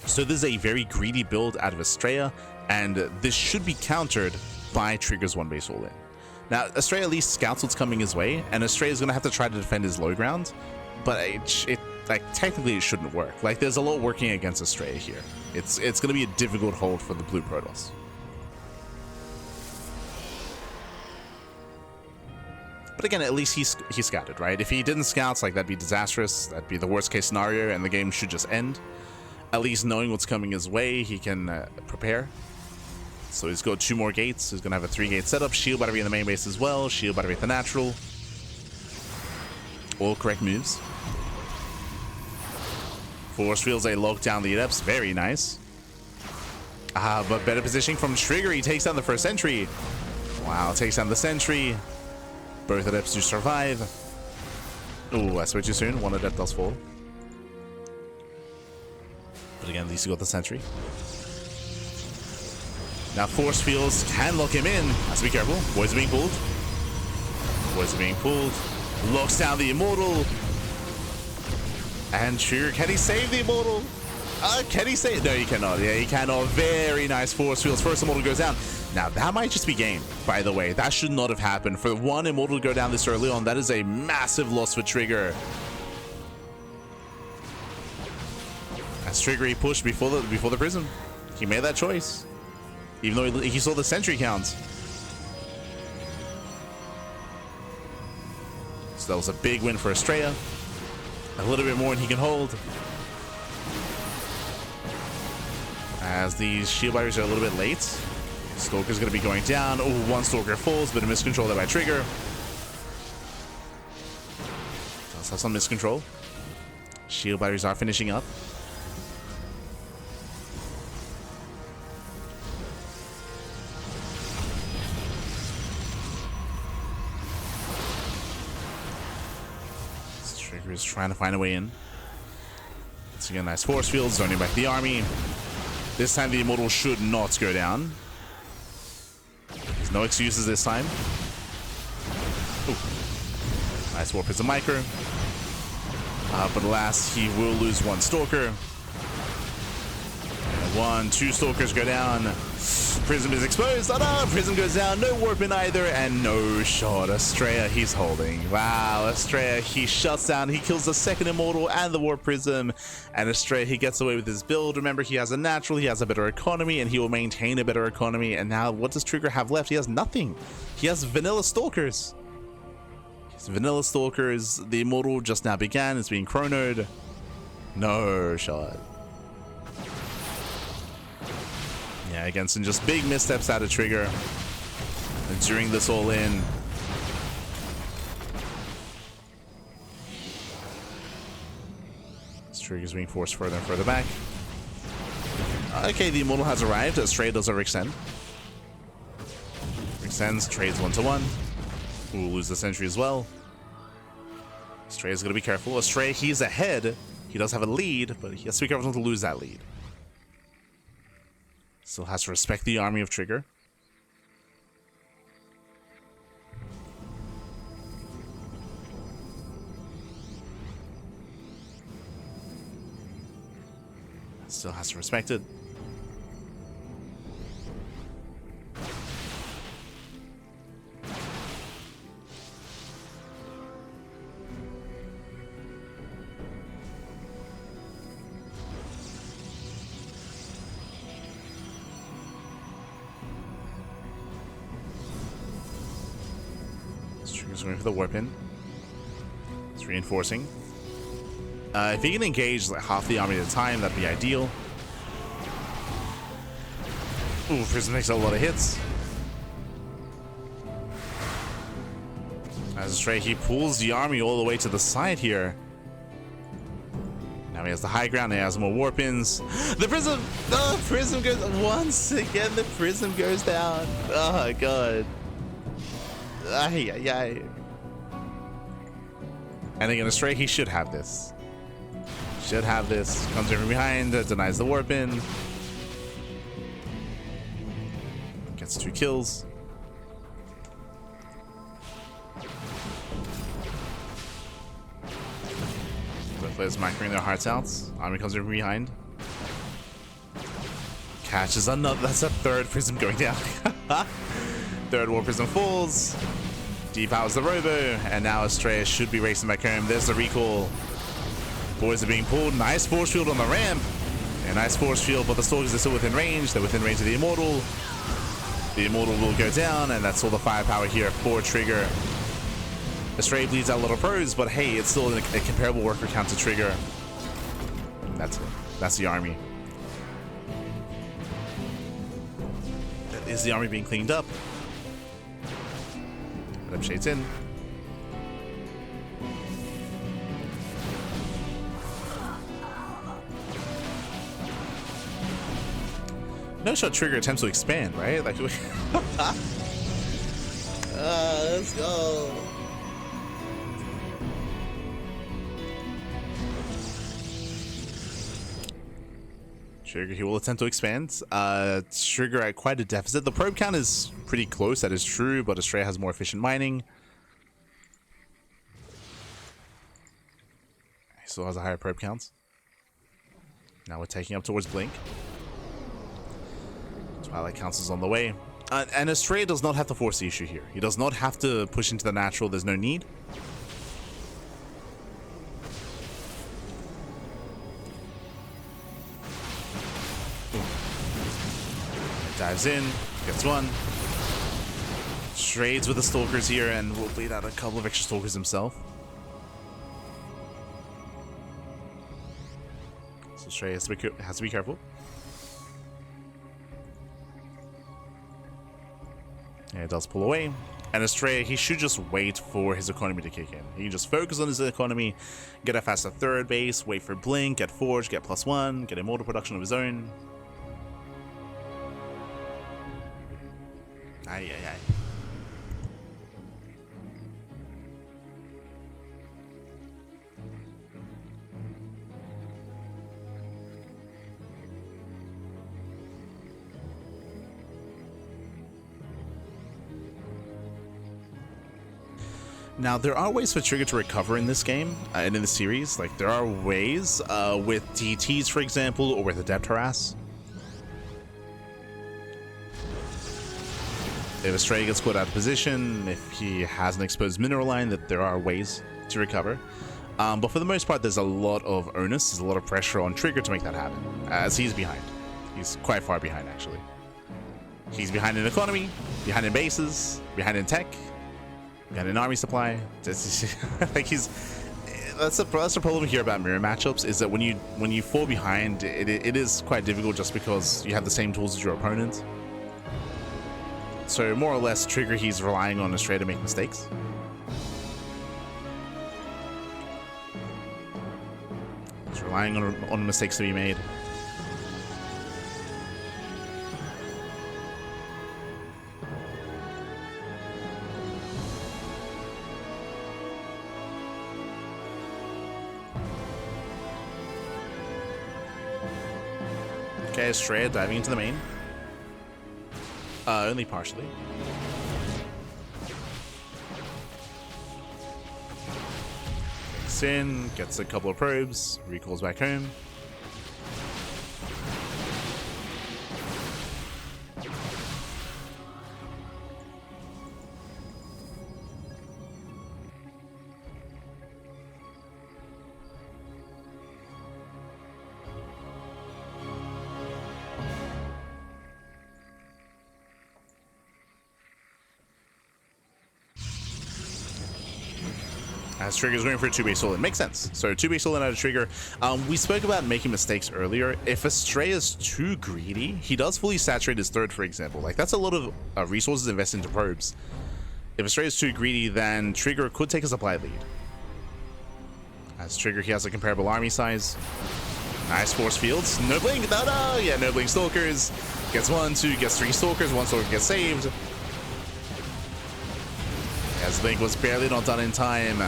So this is a very greedy build out of Astrea, and this should be countered by Trigger's one base all in. Now, Astrea at least scouts what's coming his way, and Astrea is going to have to try to defend his low ground, but like, technically it shouldn't work. Like, there's a lot working against Astrea here. It's going to be a difficult hold for the blue Protoss. But again, at least he scouted, right? If he didn't scout, like, that'd be disastrous. That'd be the worst case scenario, and the game should just end. At least knowing what's coming his way, he can prepare. So he's got 2 more gates. He's going to have a 3-gate setup. Shield battery in the main base as well. Shield battery at the natural. All correct moves. Force fields a lock down the adepts. Very nice. But better positioning from Trigger. He takes down the first sentry. Wow, takes down the sentry. Both adepts do survive. Oh, I switched too soon. One adept does fall. But again, at least he got the sentry. Now force fields can lock him in. Has to be careful. Boys are being pulled. Boys are being pulled. Locks down the immortal. And Trigger, can he save the Immortal? Can he save? No, he cannot. Yeah, he cannot. Very nice force fields. First Immortal goes down. Now, that might just be game, by the way. That should not have happened. For one Immortal to go down this early on, that is a massive loss for Trigger. As Trigger, he pushed before the Prism. He made that choice. Even though he saw the sentry count. So that was a big win for Astrea. A little bit more than he can hold. As these shield barriers are a little bit late. Stalker's going to be going down. Oh, one Stalker falls, but a miscontrol there by Trigger. Does have some miscontrol. Shield barriers are finishing up. Trigger is trying to find a way in. Once again, nice force field, zoning back the army. This time the Immortal should not go down. There's no excuses this time. Ooh. Nice Warp Prism Micro. But alas, he will lose one Stalker. And two Stalkers go down. Prism is exposed. Oh no, Prism goes down. No Warp in either. And no shot. Astrea, he's holding. Wow, Astrea, he shuts down. He kills the second Immortal and the Warp Prism. And Astrea, he gets away with his build. Remember, he has a natural, he has a better economy, and he will maintain a better economy. And now, what does Trigger have left? He has nothing. He has vanilla Stalkers. Vanilla Stalkers. The Immortal just now began. It's being chronoed. No shot. Yeah, again, some just big missteps out of Trigger during this all in. This Trigger's being forced further and further back. Okay, the Immortal has arrived. Astrea does a Rixen. Rixens, trades 1-to-1. We'll lose the sentry as well. Astrea's going to be careful. Astrea, he's ahead. He does have a lead, but he has to be careful not to lose that lead. Still has to respect the army of Trigger. Still has to respect it. Trigger's going for the warp in. It's reinforcing. If he can engage like half the army at a time, that'd be ideal. Ooh, Prism takes a lot of hits. As Astrea, he pulls the army all the way to the side here. Now he has the high ground, he has more warp-ins. The Prism! Oh, Prism goes... Once again, the Prism goes down. Oh, God. Ay, ay, ay. And again, Astrea, he should have this. Should have this. Comes in from behind, denies the warp in. Gets 2 kills. Both players microing their hearts out. Army comes in from behind. Catches another. That's a third Prism going down. Third Warp Prism falls. Depowers the Robo. And now Astrea should be racing back home. There's the recall. Boys are being pulled. Nice force field on the ramp. A nice force field, but the Stalkers are still within range. They're within range of the Immortal. The Immortal will go down, and that's all the firepower here for Trigger. Astrea bleeds out a lot of pros, but hey, it's still a comparable worker count to Trigger. And that's it. That's the army. Is the army being cleaned up? Let him shades in. No shot Trigger attempts to expand, right? Like, let's go. Trigger, he will attempt to expand. Trigger at quite a deficit. The probe count is pretty close, that is true, but Astrea has more efficient mining. still has a higher probe count. Now we're taking up towards Blink. Twilight Council's on the way. And Astrea does not have to force the issue here. He does not have to push into the natural. There's no need. Dives in, gets one. Trades with the Stalkers here and will bleed out a couple of extra Stalkers himself. So Astrea has to be careful. Yeah, it does pull away. And Astrea, he should just wait for his economy to kick in. He can just focus on his economy, get a faster third base, wait for Blink, get Forge, get +1, get immortal production of his own. Aye. Now, there are ways for Trigger to recover in this game, and in the series. Like, there are ways with DTs, for example, or with Adept Harass. If Astrea gets caught out of position, if he has an exposed mineral line, that there are ways to recover. But for the most part, there's a lot of onus, there's a lot of pressure on Trigger to make that happen, as he's behind. He's quite far behind, actually. He's behind in economy, behind in bases, behind in tech, behind in army supply. Like that's the problem here about mirror matchups, is that when you fall behind, it is quite difficult just because you have the same tools as your opponent. So more or less, Trigger, he's relying on Astrea to make mistakes. He's relying on mistakes to be made. Okay, Astrea diving into the main. Only partially. Gets in, gets a couple of probes, recalls back home. As Trigger's going for a 2-base all-in. Makes sense. So 2-base all-in out of Trigger. We spoke about making mistakes earlier. If Astrea is too greedy, he does fully saturate his third, for example. Like, that's a lot of resources invested into probes. If Astrea is too greedy, then Trigger could take a supply lead. As Trigger, he has a comparable army size. Nice force fields. No blink. No. Yeah, no blink Stalkers. Gets 1, 2, gets 3 Stalkers. 1 Stalker gets saved. As Blink was barely not done in time.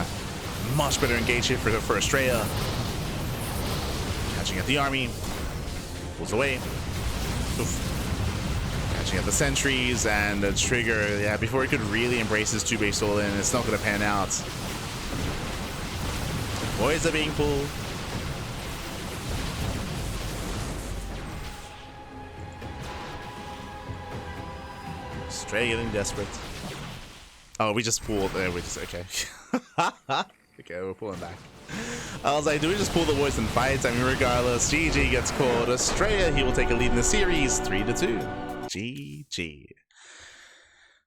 Much better engage here for Astrea. Catching at the army. Pulls away. Oof. Catching at the sentries and the Trigger. Yeah, before he could really embrace his 2-base all-in, it's not going to pan out. Boys are being pulled. Astrea getting desperate. Oh, we just pulled. We just okay. Okay, we're pulling back. I was like, do we just pull the boys and fight? I mean, regardless, GG gets called. Astrea, he will take a lead in the series, 3-2. GG.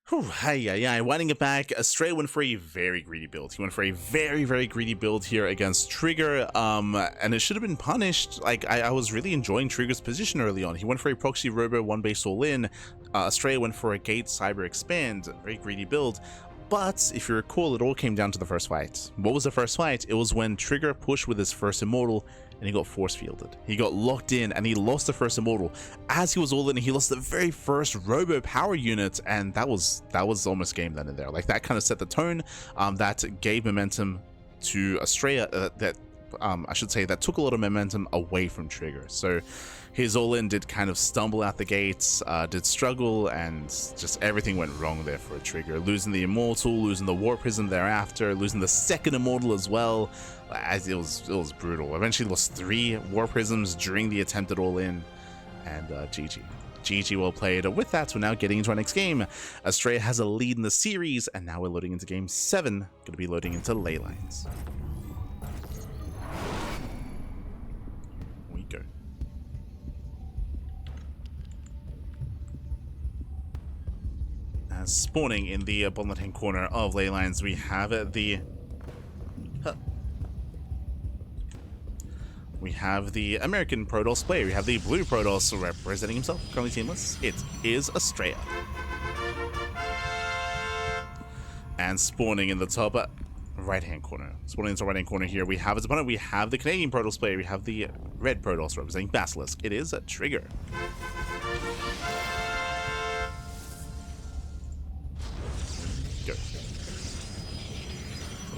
Whew, hi. Winding it back, Astrea went for a very greedy build. He went for a very greedy build here against Trigger, and it should have been punished. Like, I was really enjoying Trigger's position early on. He went for a proxy robo 1-base all-in. Astrea went for a gate cyber expand, very greedy build. But if you recall, it all came down to the first fight. What was the first fight? It was when Trigger pushed with his first immortal and he got force fielded. He got locked in and he lost the first immortal. As he was all in, he lost the very first robo power unit, and that was almost game then and there. Like, that kind of set the tone. That gave momentum to Astrea. That I should say, that took a lot of momentum away from Trigger. So his all-in did kind of stumble out the gates, did struggle, and just everything went wrong there for a Trigger. Losing the Immortal, losing the War Prism thereafter, losing the second Immortal as well. As it was brutal. Eventually lost 3 War Prisms during the attempted all-in, and GG. GG, well played. With that, we're now getting into our next game. Astrea has a lead in the series, and now we're loading into game 7. Going to be loading into ley lines. We go. As spawning in the bottom left-hand corner of ley lines, we have the... We have the American Protoss player. We have the blue Protoss representing himself, currently teamless. It is Astrea. And spawning in the top right-hand corner. Spawning in the right-hand corner here, we have his opponent. We have the Canadian Protoss player. We have the red Protoss representing Basilisk. It is a Trigger. Go. So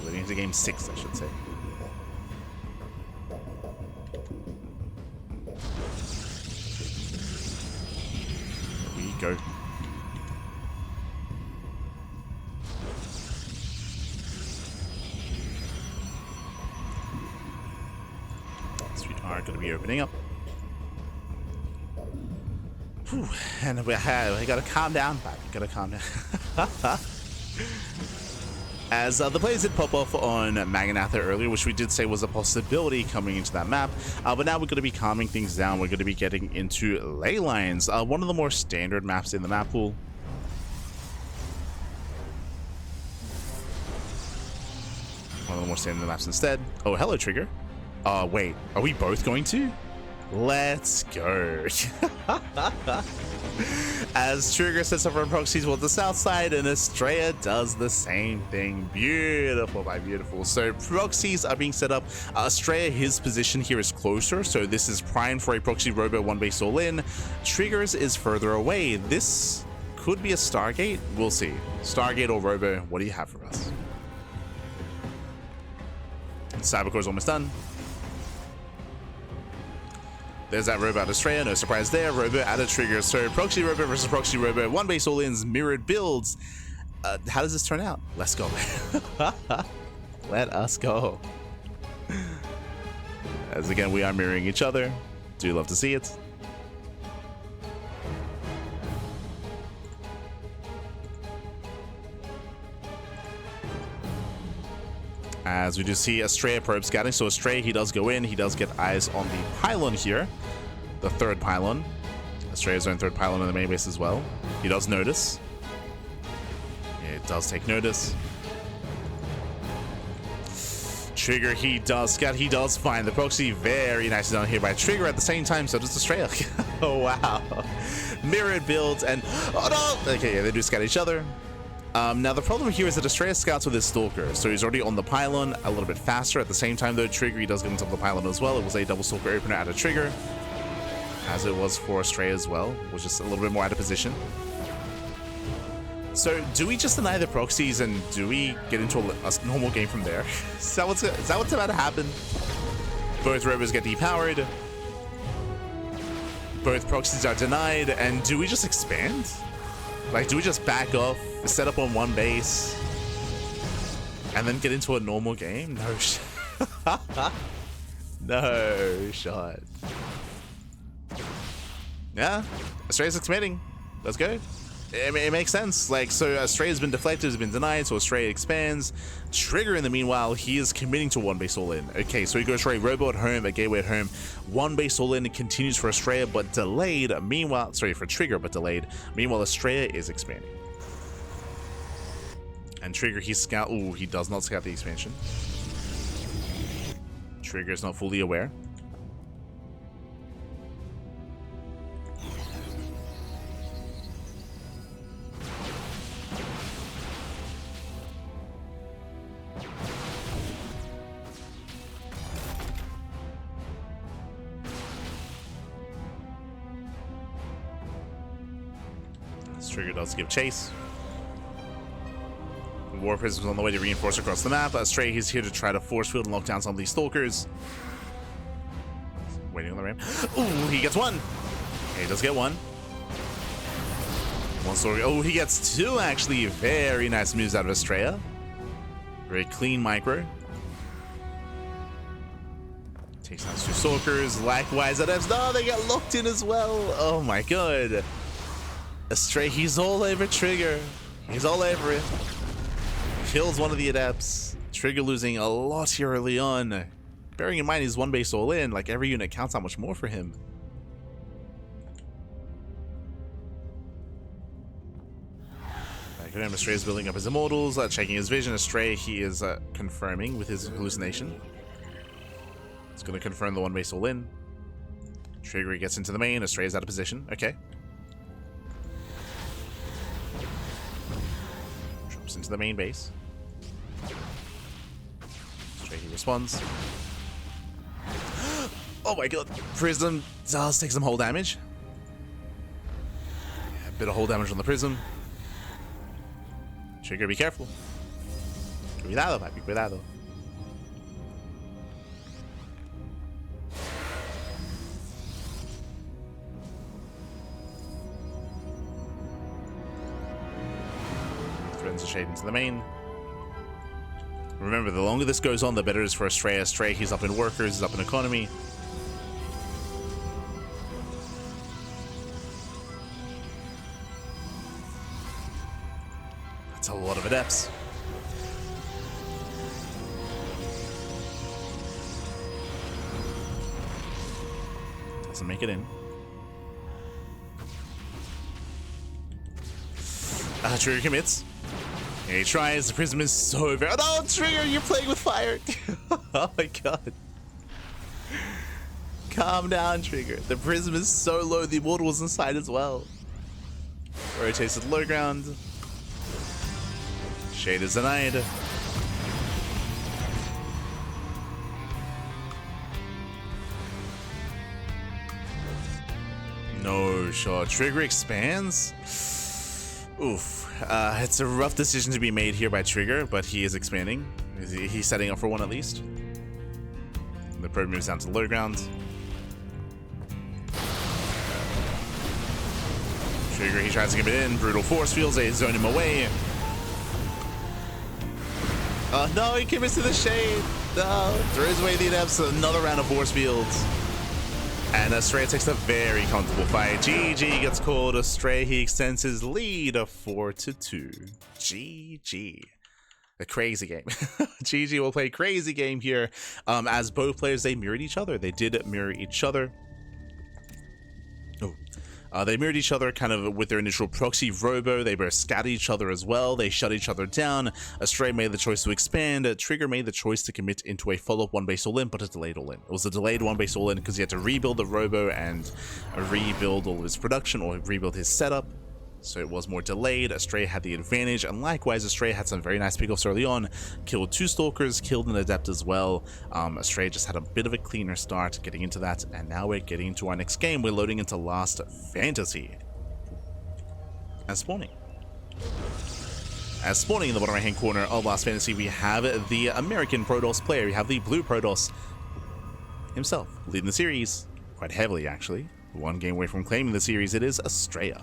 leading into game 6, I should say. Go. So we are going to be opening up. Whew. And we gotta calm down, but we gotta calm down. As the players did pop off on Magnatha earlier, which we did say was a possibility coming into that map, but now we're going to be calming things down. We're going to be getting into ley lines, one of the more standard maps in the map pool. One of the more standard maps instead. Oh, hello, Trigger. Wait, are we both going to? Let's go. As Trigger sets up her proxies with the south side, and Astrea does the same thing. Beautiful, by beautiful. So proxies are being set up. Astrea, his position here is closer, so this is primed for a proxy robo 1 base all in. Trigger's is further away. This could be a Stargate. We'll see. Stargate or robo, what do you have for us? Cybercore's almost done. There's that robo out of Astrea, no surprise there. Robo out of Trigger. So proxy robo versus proxy robo, 1 base all-ins, mirrored builds. How does this turn out? Let's go. Let us go. As again, we are mirroring each other. Do love to see it. As we do see Astrea probe scouting. So Astrea, he does go in. He does get eyes on the pylon here. The 3rd pylon. Astrea's own 3rd pylon in the main base as well. He does notice. It does take notice. Trigger, he does scout. He does find the proxy. Very nicely done here by Trigger. At the same time, so does Astrea. Oh, wow. Mirrored builds and... Oh, no! Okay, yeah, they do scout each other. Now the problem here is that Astrea scouts with his Stalker, so he's already on the pylon a little bit faster. At the same time though, Trigger, he does get on top of the pylon as well. It was a double Stalker opener out of Trigger, as it was for Astrea as well, which is a little bit more out of position. So do we just deny the proxies and do we get into a normal game from there? Is that what's about to happen? Both robos get depowered. Both proxies are denied, and do we just expand? Like, do we just back off, set up on 1 base, and then get into a normal game? No shot. No shot. Yeah, Astrea's expanding. Let's go. It makes sense. Like, so Astrea's been deflected, has been denied, so Astrea expands. Trigger, in the meanwhile, he is committing to 1 base all in. Okay, so he goes for a robo at home, a gateway at home. 1 base all in, it continues for Astrea, but delayed. Meanwhile, sorry, for Trigger, but delayed. Meanwhile, Astrea is expanding. And Trigger, he scout. Ooh, he does not scout the expansion. Trigger is not fully aware. Trigger does give chase. War Prism's on the way to reinforce across the map. Astrea, he's here to try to force field and lock down some of these stalkers. Waiting on the ramp. Ooh, he gets one. Okay, he does get one. One stalker. Oh, he gets two, actually. Very nice moves out of Astrea. Very clean micro. Takes down 2 stalkers. Likewise, adepts. No, they get locked in as well. Oh my god. Astrea, he's all over Trigger. He's all over it. Kills one of the adepts. Trigger losing a lot here early on. Bearing in mind he's 1 base all in, like every unit counts that much more for him. Astrea is building up his immortals, checking his vision. Astrea, he is confirming with his hallucination. He's going to confirm the 1 base all in. Trigger gets into the main. Astrea is out of position. Okay. Drops into the main base. Astrea, he responds. Oh my god. Prism does take some hull damage. Yeah, a bit of hull damage on the Prism. Trigger, be careful. Cuidado, papi, cuidado. Threatens a shade into the main. Remember, the longer this goes on, the better it is for Astrea. Astrea, he's up in workers, he's up in economy. That's a lot of adepts. Doesn't make it in. Trigger commits. He tries. The Prism is so very. Oh no, Trigger, you're playing with fire. Oh my god. Calm down, Trigger. The Prism is so low. The Immortal was inside as well. Rotates to the low ground. Shade is denied. No shot. Trigger expands. Oof. It's a rough decision to be made here by Trigger, but he is expanding. He's setting up for one at least. The probe moves down to the low ground. Trigger, he tries to get it in. Brutal force fields, they zone him away. Oh no, he commits to the shade. No, throws away the adepts. Another round of force fields. And Astrea takes a very comfortable fight. GG gets called. Astrea, he extends his lead of 4-2. GG. A crazy game. GG will play crazy game here. As both players, they mirrored each other. They did mirror each other. They mirrored each other kind of with their initial proxy robo. They both scattered each other as well. They shut each other down. Astrea made the choice to expand. Trigger made the choice to commit into a follow-up 1 base all-in, but a delayed all-in. It was a delayed 1 base all-in because he had to rebuild the robo and rebuild all of his production or rebuild his setup. So it was more delayed. Astrea had the advantage, and likewise, Astrea had some very nice pickoffs early on. Killed 2 stalkers, killed an adept as well. Astrea just had a bit of a cleaner start getting into that, and now we're getting into our next game. We're loading into Last Fantasy. As spawning in the bottom right hand corner of Last Fantasy, we have the American Protoss player. We have the blue Protoss himself, leading the series quite heavily actually. 1 game away from claiming the series, it is Astrea.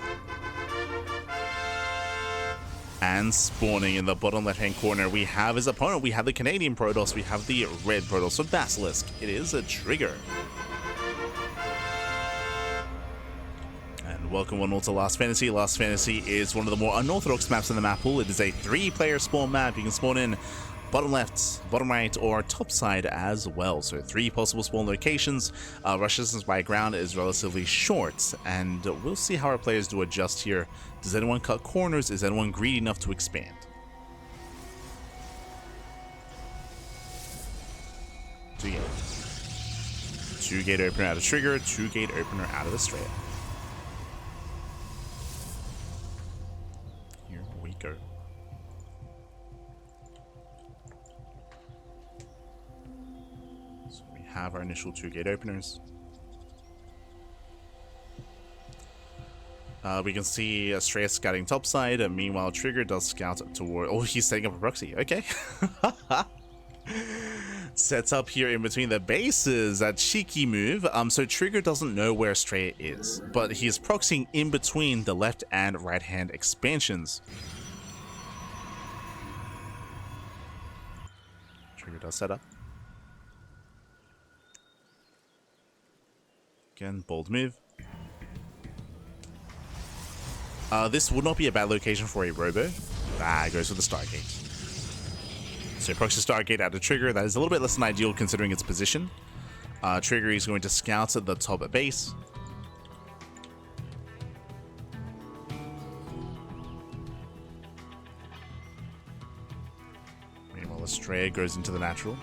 And spawning in the bottom left-hand corner, we have his opponent. We have the Canadian Protoss. We have the red Protoss. So Basilisk. It is a Trigger. And welcome one more to Last Fantasy. Last Fantasy is one of the more unorthodox maps in the map pool. It is a 3-player spawn map. You can spawn in bottom left, bottom right, or top side as well. So 3 possible spawn locations. Rush distance by ground is relatively short, and we'll see how our players do adjust here. Does anyone cut corners? Is anyone greedy enough to expand? Two gate opener out of Trigger, 2 gate opener out of Astrea. Here we go. So we have our initial 2 gate openers. We can see Astrea scouting topside, and meanwhile Trigger does scout toward... Oh, he's setting up a proxy. Okay. Sets up here in between the bases. A cheeky move. So Trigger doesn't know where Astrea is, but he's proxying in between the left and right hand expansions. Trigger does set up. Again, bold move. This would not be a bad location for a robo. Goes for the Stargate. So proxy Stargate out of Trigger. That is a little bit less than ideal considering its position. Trigger is going to scout at the top base. Meanwhile, Astrea goes into the natural.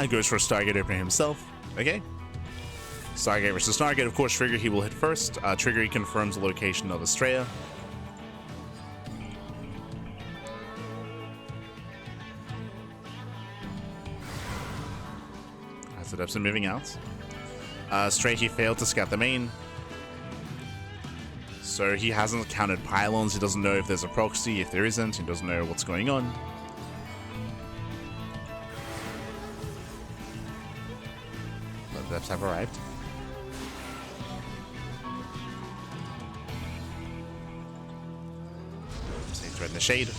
Goes for a Stargate opener himself. Okay. Stargate versus Stargate. Of course, Trigger, he will hit first. Trigger, he confirms the location of Astrea. As the Depson moving out. Astrea, he failed to scout the main. So he hasn't counted pylons. He doesn't know if there's a proxy, if there isn't. He doesn't know what's going on. Depths have arrived. Same thread in the shade.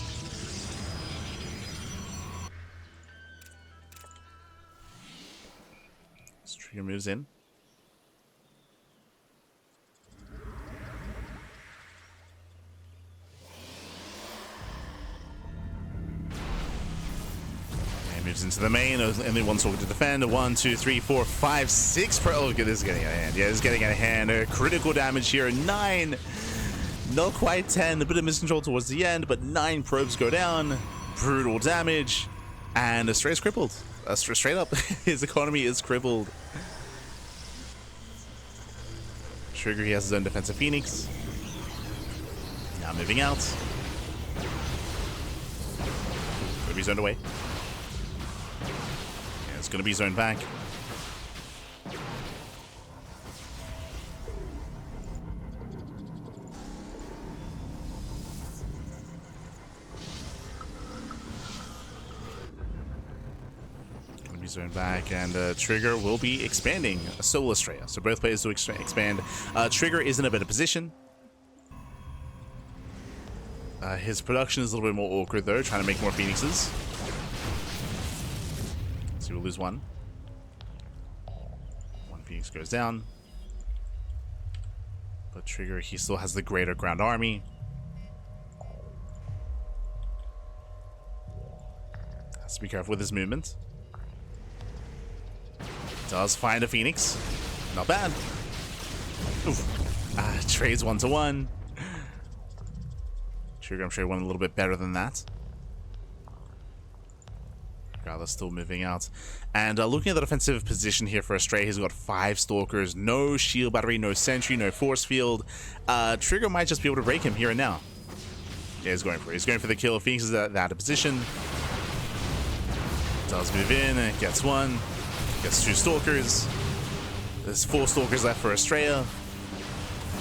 Trigger moves in. Moves into the main, only one sword to defend. 1, 2, 3, 4, 5, 6. Oh, look at this, getting out of hand. Yeah, it's getting out of hand. Critical damage here. 9. Not quite 10. A bit of miscontrol towards the end, but 9 probes go down. Brutal damage. And Astrea is crippled. Straight up, his economy is crippled. Trigger, he has his own defensive Phoenix. Now moving out. Could be zoned away. It's going to be zoned back. Going to be zoned back, and Trigger will be expanding a solo Astrea. So both players will expand. Trigger is in a better position. His production is a little bit more awkward though, trying to make more Phoenixes. So we'll lose one. One Phoenix goes down. But Trigger, he still has the greater ground army. Has to be careful with his movement. Does find a Phoenix. Not bad. Oof. Trades 1-to-1. Trigger, I'm sure, went a little bit better than that. Regardless, still moving out. And looking at the defensive position here for Astrea, he's got 5 Stalkers, no shield battery, no sentry, no force field. Trigger might just be able to break him here and now. Yeah, he's going for it. He's going for the kill. Phoenix is out of position. Does move in, gets 1. Gets 2 Stalkers. There's 4 Stalkers left for Astrea.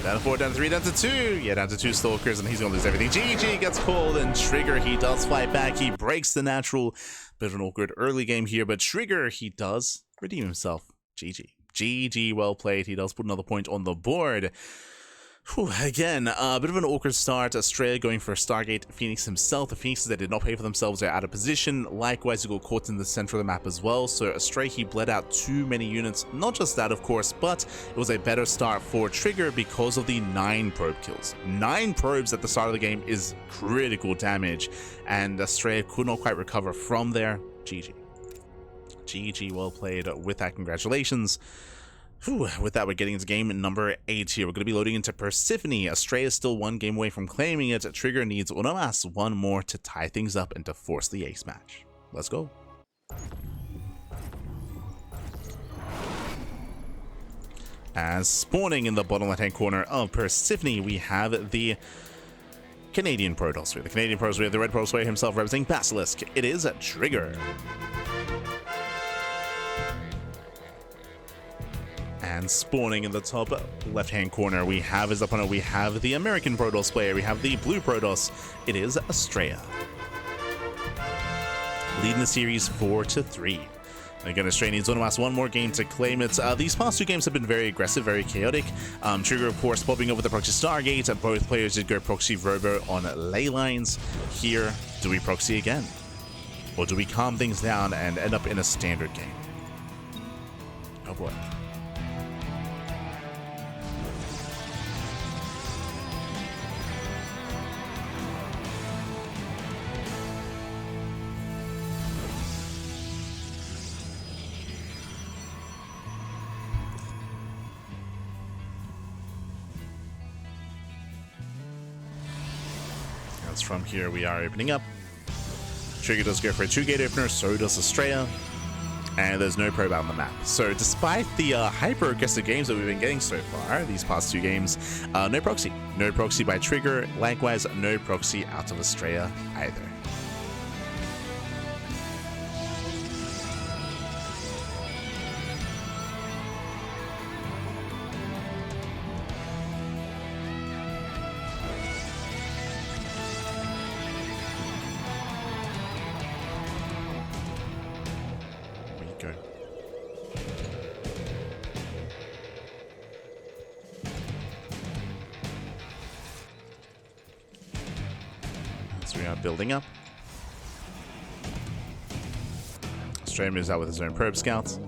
Down to 4, down to 3, down to 2. Yeah, down to 2 Stalkers, and he's going to lose everything. GG gets called, and Trigger, he does fight back. He breaks the natural. Bit of an awkward early game here, but Trigger, he does redeem himself. GG. GG, well played. He does put another point on the board. Whew, again, a bit of an awkward start. Astrea going for Stargate Phoenix himself. The Phoenixes that did not pay for themselves are out of position. Likewise, he got caught in the center of the map as well. So Astrea, he bled out too many units. Not just that, of course, but it was a better start for Trigger because of the 9 probe kills. 9 probes at the start of the game is critical damage, and Astrea could not quite recover from there. GG. GG, well played with that. Congratulations. Whew, with that, we're getting into game number 8 here. We're going to be loading into Persephone. Astrea is still 1 game away from claiming it. Trigger needs Unamas 1 more to tie things up and to force the ace match. Let's go. As spawning in the bottom left-hand corner of Persephone, we have the Canadian Protoss. The Canadian Protoss, we have the Red Protoss himself representing Basilisk. It is a Trigger. And spawning in the top left-hand corner, we have his opponent. We have the American Protoss player. We have the blue Protoss. It is Astrea. Leading the series 4-3. Again, Astrea needs one more game to claim it. These past two games have been very aggressive, very chaotic. Trigger, of course, popping over the proxy Stargate. Both players did go proxy Robo on ley lines. Here, do we proxy again? Or do we calm things down and end up in a standard game? Oh boy. From here, we are opening up. Trigger does go for a 2-gate opener, so does Astrea, and there's no probe out on the map. So despite the hyper-aggressive games that we've been getting so far, these past two games, no proxy. No proxy by Trigger, likewise, no proxy out of Astrea either. We are building up. Astrea moves out with his own probe scouts.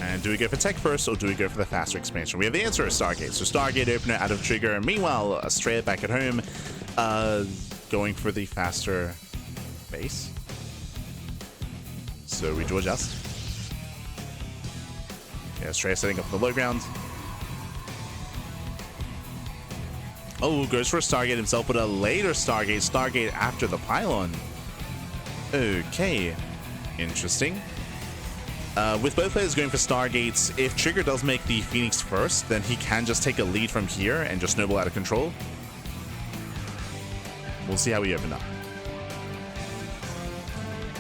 And do we go for tech first, or do we go for the faster expansion? We have the answer, Stargate. So Stargate opener out of Trigger. Meanwhile, Astrea back at home, going for the faster base. So we do adjust. Yeah, Astrea setting up the low ground. Oh, goes for a Stargate himself, but a later Stargate after the pylon. Okay, interesting. With both players going for Stargates, if Trigger does make the Phoenix first, then he can just take a lead from here and just snowball out of control. We'll see how we open up.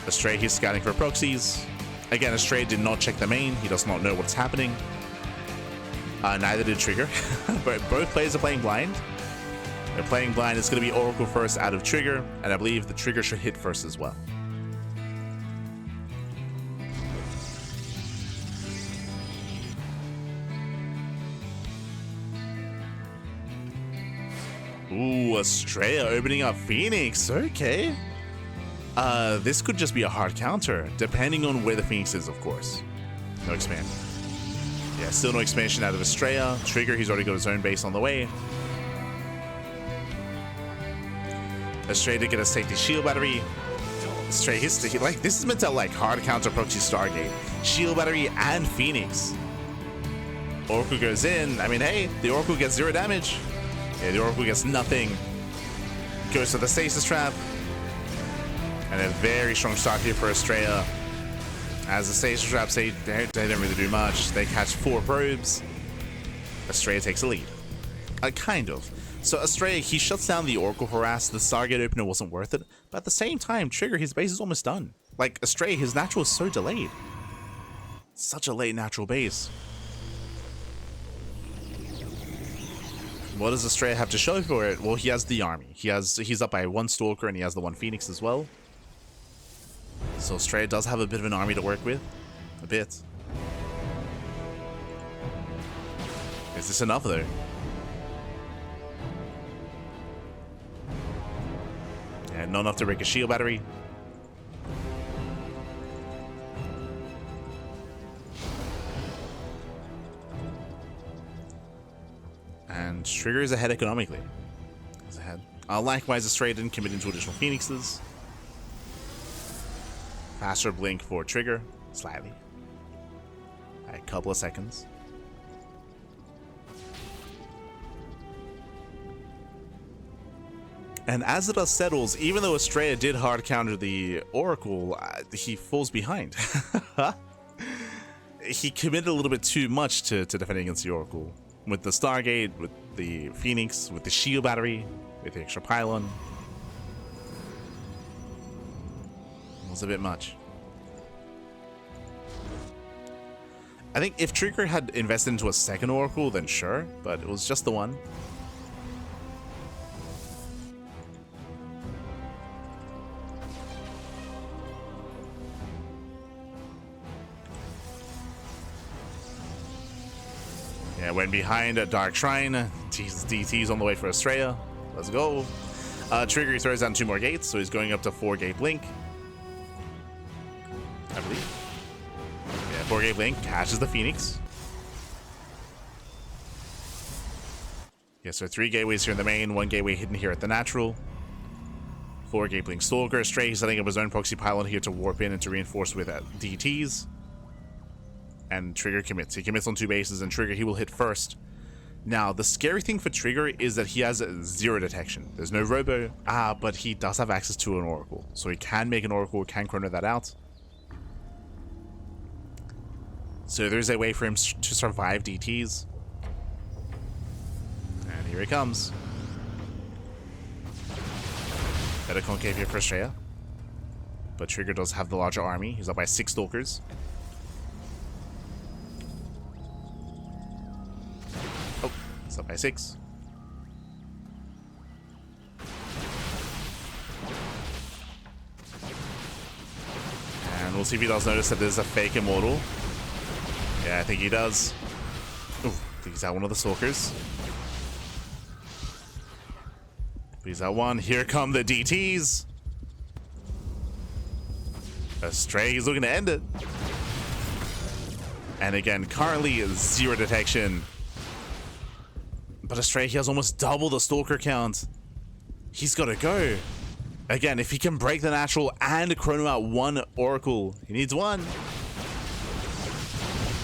Astrea, he's scouting for proxies. Again, Astrea did not check the main. He does not know what's happening. Neither did Trigger, but both players are playing blind. They're playing blind. It's going to be Oracle first out of Trigger, and I believe the Trigger should hit first as well. Ooh, Astrea opening up Phoenix. Okay. This could just be a hard counter, depending on where the Phoenix is, of course. No expansion. Yeah, still no expansion out of Astrea. Trigger, he's already got his own base on the way. Astrea to get us take the shield battery. Astrea, this is meant to like hard counter proxy Stargate. Shield battery and Phoenix. Oracle goes in. I mean, hey, the Oracle gets 0 damage. Yeah, the Oracle gets nothing. Goes to the stasis trap. And a very strong start here for Astrea. As the stasis traps, they don't really do much. They catch 4 probes. Astrea takes a lead. Kind of. So Astrea, he shuts down the Oracle harass. The Stargate opener wasn't worth it. But at the same time, Trigger, his base is almost done. Like, Astrea, his natural is so delayed. Such a late natural base. What does Astrea have to show for it? Well, he has the army. He's up by 1 Stalker and he has the 1 Phoenix as well. So Astrea does have a bit of an army to work with. A bit. Is this enough though? Yeah, not enough to break a shield battery. And Trigger is ahead economically. He's ahead. Likewise, Astrea didn't commit into additional Phoenixes. Faster blink for Trigger, slightly. A couple of seconds. And as the dust settles, even though Astrea did hard counter the Oracle, he falls behind. He committed a little bit too much to defending against the Oracle. With the Stargate, with the Phoenix, with the shield battery, with the extra pylon. It was a bit much. I think if Trigger had invested into a second Oracle, then sure, but it was just the one. Yeah, went behind a Dark Shrine. DT's on the way for Astrea. Let's go. Trigger, he throws down 2 more gates, so he's going up to 4-gate Blink, I believe. Yeah, 4-gate Blink catches the Phoenix. Yeah, so 3 gateways here in the main, 1 gateway hidden here at the natural. 4-gate Blink Stalker. Astrea, he's setting up his own proxy pylon here to warp in and to reinforce with DTs. And Trigger commits. He commits on 2 bases, and Trigger, he will hit first. Now, the scary thing for Trigger is that he has 0 detection. There's no robo, but he does have access to an Oracle. So he can make an Oracle, can chrono that out. So there's a way for him to survive DTs. And here he comes. Better concave here for Astrea. But Trigger does have the larger army. He's up by 6 Stalkers. Up by 6. And we'll see if he does notice that there's a fake immortal. Yeah, I think he does. Ooh, I think he's out one of the Stalkers. He's out one. Here come the DTs. Astrea, he's looking to end it. And again, currently 0 detection. But Astrea, he has almost double the Stalker count. He's got to go. Again, if he can break the natural and chrono out 1 Oracle, he needs 1.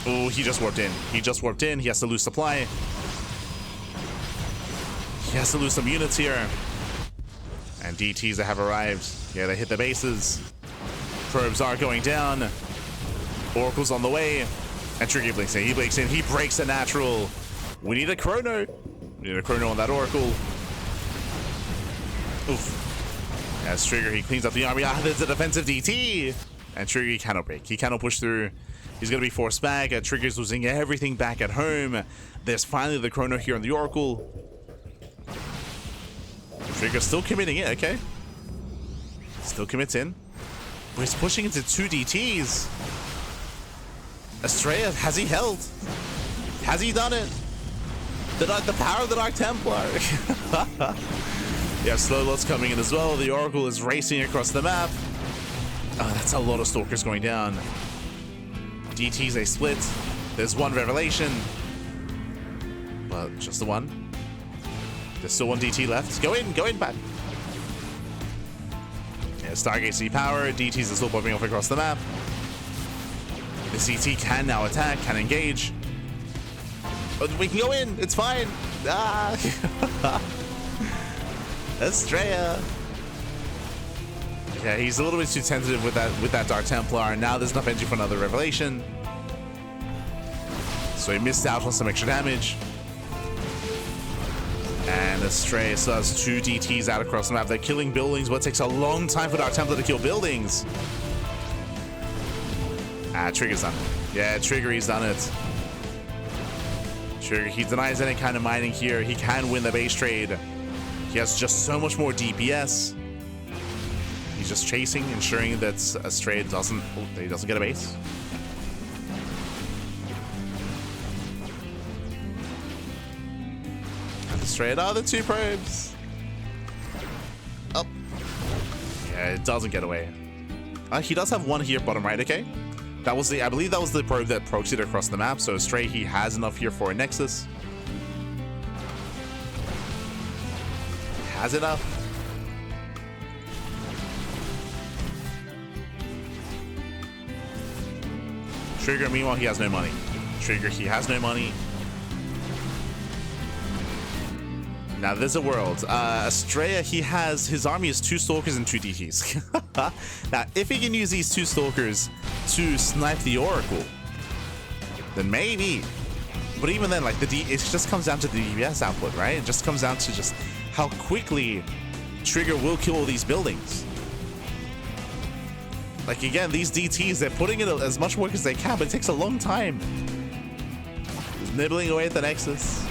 Oh, he just warped in. He just warped in. He has to lose supply. He has to lose some units here. And DTs that have arrived. Yeah, they hit the bases. Probes are going down. Oracle's on the way. And Trigger blinks in. He blinks in. He breaks the natural. We need a chrono. We need a chrono on that Oracle. Oof. As Trigger, he cleans up the army. There's a defensive DT. And Trigger, he cannot break. He cannot push through. He's going to be forced back. Trigger's losing everything back at home. There's finally the chrono here on the Oracle. Trigger still committing it, okay. Still commits in. But he's pushing into 2 DTs. Astrea, has he held? Has he done it? The power of the Dark Templar. Yeah, slow lots coming in as well. The Oracle is racing across the map. Oh, that's a lot of Stalkers going down. DTs, they split. There's 1 Revelation. But just the 1. There's still 1 DT left. Go in, Pat. Yeah, Stargate C power. DTs are still popping off across the map. The CT can now attack, can engage. But we can go in. It's fine. Ah. Astrea. Yeah, he's a little bit too tentative with that Dark Templar. And now there's enough energy for another Revelation. So he missed out on some extra damage. And Astrea still has 2 DTs out across the map. They're killing buildings, but it takes a long time for Dark Templar to kill buildings. Trigger's done it. Yeah, Trigger, he's done it. Trigger, he denies any kind of mining here. He can win the base trade. He has just so much more DPS. He's just chasing, ensuring that Astrea doesn't get a base. Astrea, the 2 probes. Up. Yeah, it doesn't get away. He does have 1 here bottom right, okay? That was I believe that was the probe that proxied across the map, so Astrea, he has enough here for a Nexus. He has enough. Trigger, meanwhile, he has no money. Trigger, he has no money. Now, there's a world. Astrea, his army is 2 Stalkers and 2 DTs. Now, if he can use these 2 Stalkers to snipe the Oracle, then maybe But even then, like, it just comes down to the DPS output, right? It just comes down to just how quickly Trigger will kill all these buildings. Like, again, these DTs, they're putting in as much work as they can, but it takes a long time. Just nibbling away at the Nexus.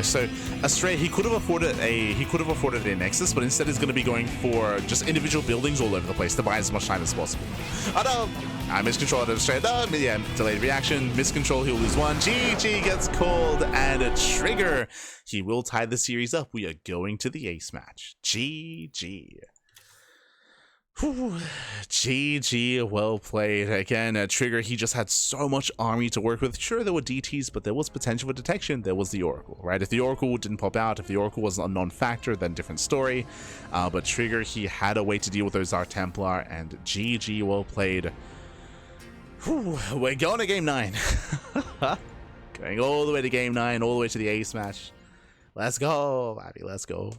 So Astrea, he could have afforded a Nexus, but instead he's going to be going for just individual buildings all over the place to buy as much time as possible. Oh no! I miscontrolled Astrea. No, yeah, delayed reaction, miscontrol, he'll lose one. GG gets called, and a Trigger. He will tie the series up. We are going to the ace match. GG. Whew. GG, well played. Again, Trigger, he just had so much army to work with. Sure, there were DTs, but there was potential for detection. There was the Oracle, right? If the Oracle didn't pop out, if the Oracle was a non-factor, then different story. But Trigger, he had a way to deal with those Dark Templar, and GG, well played. Whew. We're going to game 9. Going all the way to game 9, all the way to the ace match. Let's go, Bobby, let's go.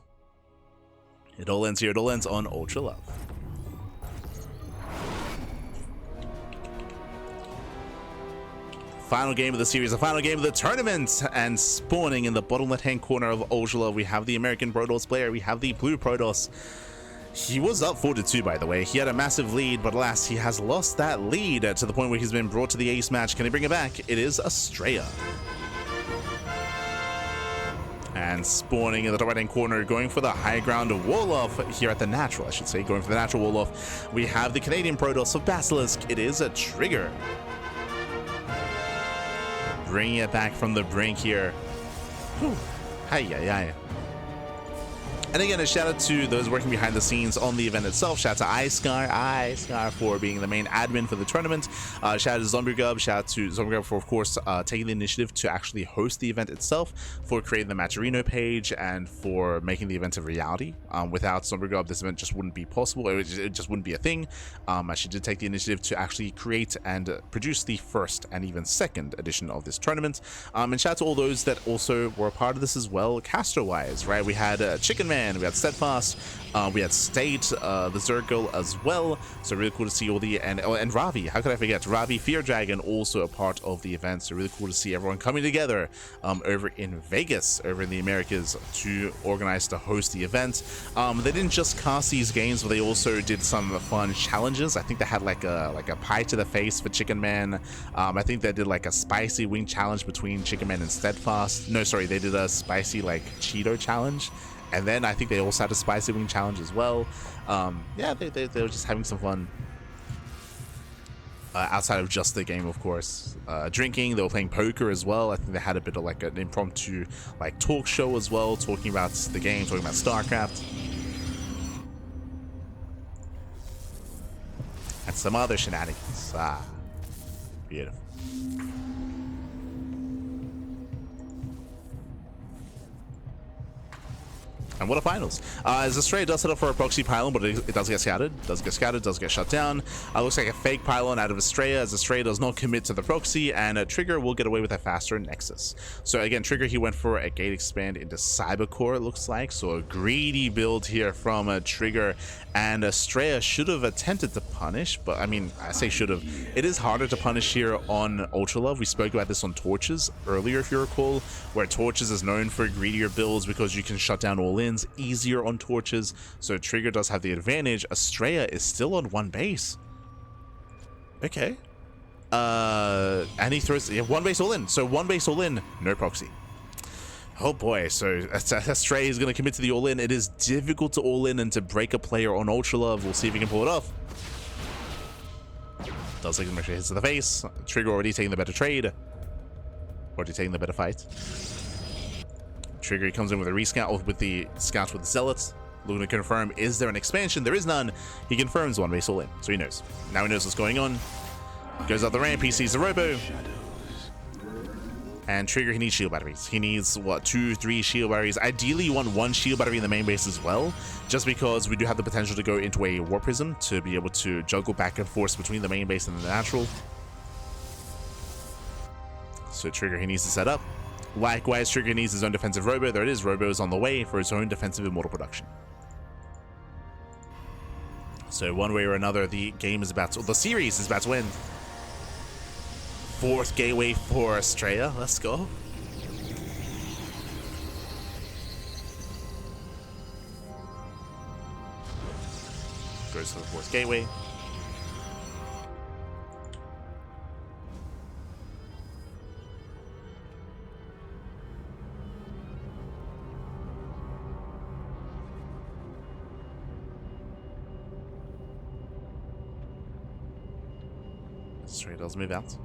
It all ends here. It all ends on Ultra Love. Final game of the series, the final game of the tournament, and spawning in the bottom left-hand corner of Ultra Love, we have the American Protoss player, we have the blue Protoss. He was up 4-2, by the way. He had a massive lead, but alas, he has lost that lead to the point where he's been brought to the ace match. Can he bring it back? It is Astrea. And spawning in the top right-hand corner, going for the high ground wall-off here at the natural, I should say, going for the natural wall-off. We have the Canadian Protoss of Basilisk. It is a Trigger. Bringing it back from the brink here. Whew. Hi. And again, a shout out to those working behind the scenes on the event itself. Shout out to iScar for being the main admin for the tournament. Shout out to Zombie shout out to Zombie for, of course, taking the initiative to actually host the event itself, for creating the Matcherino page, and for making the event a reality. Without Zombie this event just wouldn't be possible. It just wouldn't be a thing. She did take the initiative to actually create and produce the first and even second edition of this tournament. And shout out to all those that also were a part of this as well, caster-wise, right? We had Chicken Man, we had Steadfast, we had State, the Zergirl as well. So really cool to see all the, and Ravi, how could I forget? Ravi Fear Dragon also a part of the event. So really cool to see everyone coming together over in Vegas, over in the Americas, to organize to host the event. They didn't just cast these games, but they also did some fun challenges. I think they had like a pie to the face for Chicken Man. I think they did like a spicy wing challenge between Chicken Man and Steadfast. No, sorry, they did a spicy like Cheeto challenge. And then I think they also had a spicy wing challenge as well. Yeah, they were just having some fun. Outside of just the game, of course. Drinking, they were playing poker as well. I think they had a bit of like an impromptu like talk show as well, talking about the game, talking about StarCraft. And some other shenanigans. Beautiful. And what a finals. As Astrea does set up for a proxy pylon, but it does get scattered, does get shut down. Looks like a fake pylon out of Astrea, as Astrea does not commit to the proxy, and Trigger will get away with a faster Nexus. So again, Trigger, he went for a gate expand into Cybercore, it looks like. So a greedy build here from Trigger, and Astrea should have attempted to punish, but I mean, I say should have. It is harder to punish here on Ultra Love. We spoke about this on Torches earlier, if you recall, where Torches is known for greedier builds because you can shut down all in easier on Torches, so Trigger does have the advantage. Astrea is still on one base. Okay. And he throws one base all in. So one base all in, no proxy. Oh boy, so Astrea is going to commit to the all in. It is difficult to all in and to break a player on Ultra Love. We'll see if he can pull it off. Does take some extra hits to the face. Trigger already taking the better trade. Already taking the better fight. Trigger, he comes in with a rescout with the scouts with the zealots. Looking to confirm, is there an expansion? There is none. He confirms one base all in, so he knows. Now he knows what's going on. Goes up the ramp, he sees the robo. And Trigger, he needs shield batteries. He needs, what, 2-3 shield batteries. Ideally, you want 1 shield battery in the main base as well, just because we do have the potential to go into a War Prism to be able to juggle back and forth between the main base and the natural. So Trigger, he needs to set up. Likewise, Trigger needs his own defensive robo. There it is. Robo is on the way for his own defensive immortal production. So one way or another, the game is about to, the series is about to end. 4th gateway for Astrea. Let's go. Goes to the 4th gateway. Astrea does move out.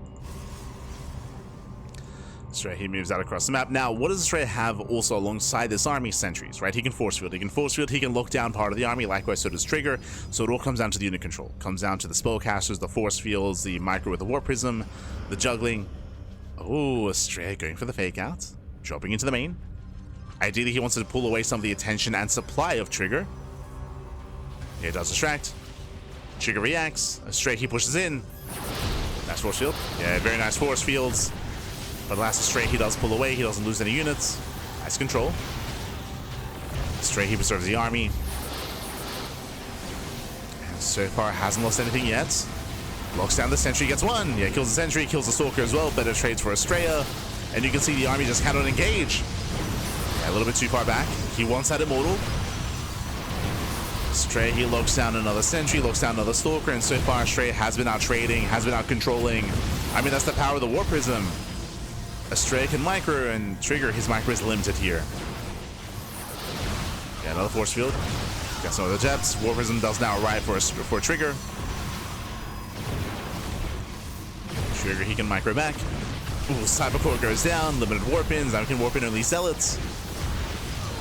Astrea, he moves out across the map. Now, what does Astrea have also alongside this army? Sentries, right? He can force field. He can lock down part of the army. Likewise, so does Trigger. So it all comes down to the unit control. It comes down to the spellcasters, the force fields, the micro with the warp prism, the juggling. Oh, Astrea going for the fake out. Dropping into the main. Ideally, he wants to pull away some of the attention and supply of Trigger. He does distract. Trigger reacts. Astrea, he pushes in. Nice force field. Yeah, very nice force fields. But last Astrea, he does pull away. He doesn't lose any units. Nice control. Astrea, he preserves the army. And so far, hasn't lost anything yet. Locks down the sentry, gets one. Yeah, kills the sentry, kills the stalker as well. Better trades for Astrea. And you can see the army just cannot engage. Yeah, a little bit too far back. He wants that immortal. Astrea, he locks down another sentry, locks down another stalker, and so far Astrea has been out trading, has been out controlling. I mean, that's the power of the warp prism. Astrea can micro, and Trigger, his micro is limited here. Yeah, another force field. Got some other jets. Warp prism does now arrive for Trigger. Trigger, he can micro back. Ooh, Cybercore goes down, limited warp ins. Now we can warp in only zealots.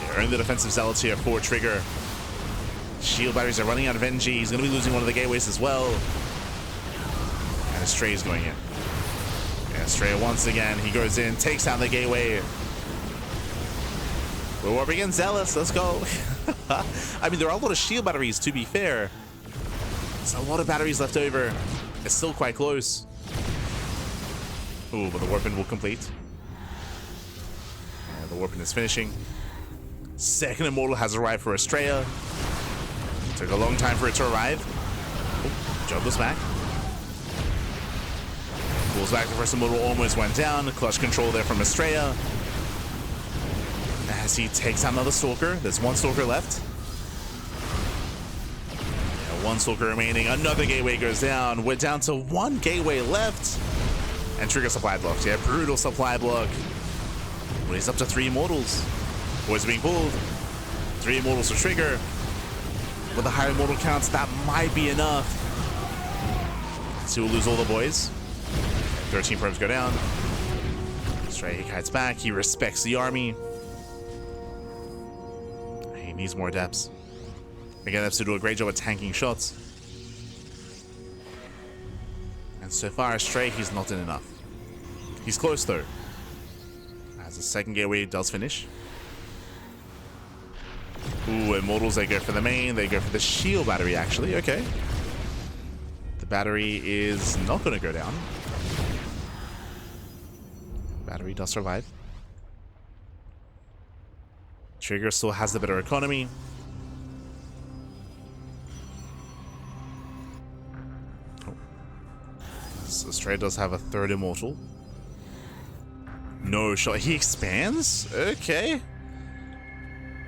Yeah, only the defensive zealots here for Trigger. Shield batteries are running out of energy. He's going to be losing one of the gateways as well. And Astrea is going in. And Astrea once again, he goes in, takes down the gateway. We're warping in Zealous. Let's go. I mean, there are a lot of shield batteries, to be fair. There's a lot of batteries left over. It's still quite close. Ooh, but the warping will complete. And the warping is finishing. Second immortal has arrived for Astrea. Took a long time for it to arrive. Oh, juggles back. Pulls back. The first immortal almost went down. Clutch control there from Astrea. As he takes out another stalker. There's one stalker left. Yeah, one stalker remaining. Another gateway goes down. We're down to one gateway left. And Trigger supply blocks. Yeah, brutal supply block. Well, he's up to 3 immortals. Boys are being pulled. 3 immortals for Trigger. With the higher immortal counts, that might be enough. So we'll lose all the boys. 13 probes go down. Astrea, he kites back. He respects the army. He needs more adepts. Again, adepts to do a great job at tanking shots. And so far, Astrea, he's not in enough. He's close though. As the second gateway does finish. Ooh, immortals, they go for the main. They go for the shield battery, actually. Okay. The battery is not going to go down. Battery does survive. Trigger still has the better economy. Oh. So Astrea does have a 3rd immortal. No shot. He expands? Okay.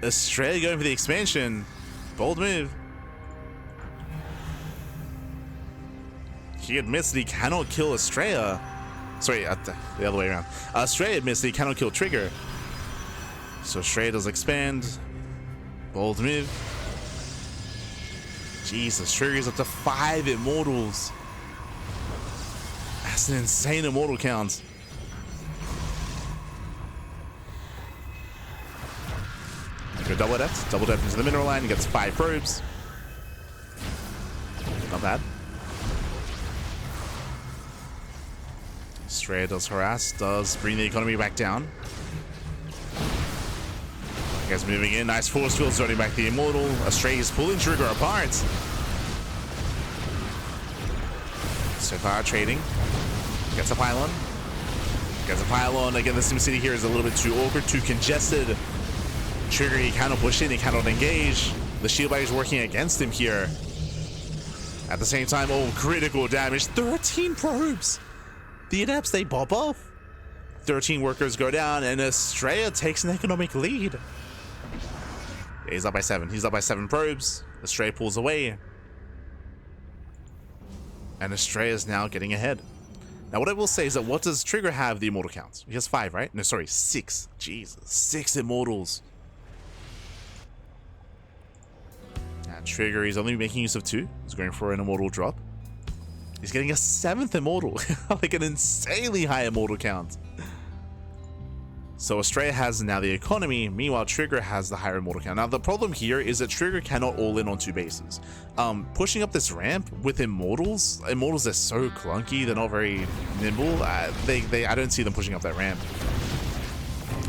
Astrea going for the expansion. Bold move. He admits that he cannot kill Astrea. Sorry, the other way around. Astrea admits that he cannot kill Trigger. So Astrea does expand. Bold move. Jesus, Trigger's up to 5 immortals. That's an insane immortal count. Go double depth into the mineral line, gets 5 probes. Not bad. Astrea does harass, does bring the economy back down. Guys moving in, nice force field, starting back the immortal. Astrea is pulling Trigger apart. So far, trading. Gets a pylon. Gets a pylon. Again, the SimCity here is a little bit too awkward, too congested. Trigger, he cannot push in, he cannot engage. The shield battery is working against him here. At the same time, oh, critical damage. 13 probes. The Adepts, they pop off. 13 workers go down, and Astrea takes an economic lead. Yeah, he's up by 7. He's up by 7 probes. Astrea pulls away. And Astrea is now getting ahead. Now, what I will say is that what does Trigger have the immortal count? He has 5, right? No, sorry, 6. Jesus, 6 immortals. And Trigger, he's only making use of 2. He's going for an immortal drop. He's getting a 7th immortal. Like an insanely high immortal count. So Astrea has now the economy, meanwhile Trigger has the higher immortal count. Now the problem here is that Trigger cannot all in on 2 bases. Pushing up this ramp with immortals are so clunky, they're not very nimble. I don't see them pushing up that ramp.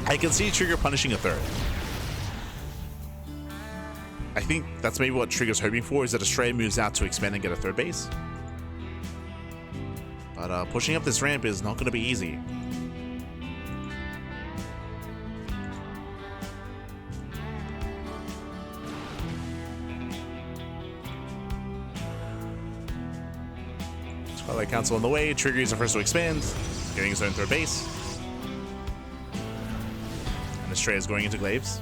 I can see Trigger punishing a 3rd. I think that's maybe what Trigger's hoping for, is that Astrea moves out to expand and get a 3rd base. But pushing up this ramp is not going to be easy. Twilight Council on the way. Trigger is the first to expand, getting his own 3rd base. And Astrea is going into Glaives.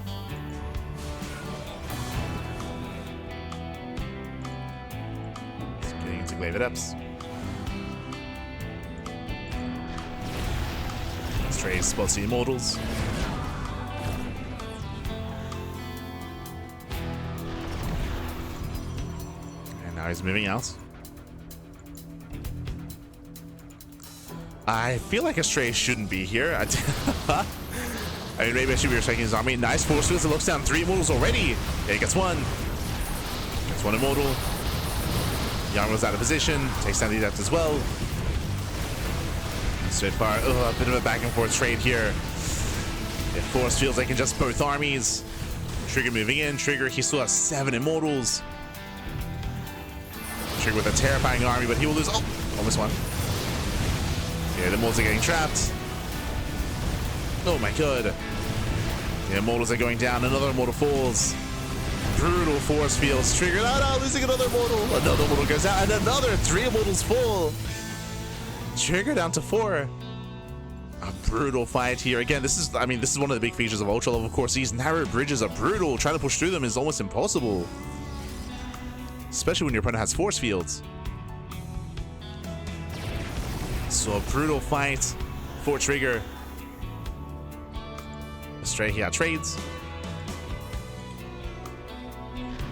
Getting into Glaive Adepts. Astrea spots the Immortals. And now he's moving out. I feel like Astrea shouldn't be here. I mean, maybe I should be respecting his army. Nice force fields. It looks down 3 immortals already. Yeah, he gets 1. Gets 1 immortal. Yarmo's out of position. Takes down the Adept as well. Spitfire. A bit of a back and forth trade here. If force fields, they can just both armies. Trigger moving in. Trigger, he still has 7 immortals. Trigger with a terrifying army, but he will lose. Oh, almost 1. Yeah, the Immortals are getting trapped. Oh my god. The Immortals are going down. Another Immortal falls. Brutal force fields. Triggered. Oh no, losing another Immortal. Another Immortal goes out. And another 3 Immortals fall. Trigger down to 4. A brutal fight here. Again, this is one of the big features of Ultra Love. Of course, these narrow bridges are brutal. Trying to push through them is almost impossible. Especially when your opponent has force fields. So a brutal fight for Trigger. Astrea here trades.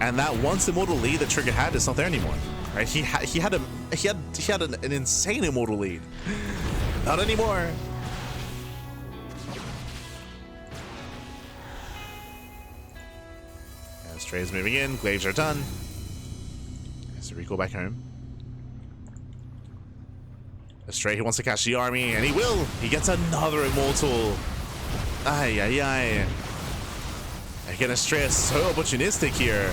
And that once immortal lead that Trigger had is not there anymore. Right? He had an insane immortal lead. Not anymore. Astrea's moving in. Glaives are done. So we go back home. Astrea, he wants to catch the army, and he will. He gets another immortal. Ay, ay, ay. Again, Astrea is so opportunistic here.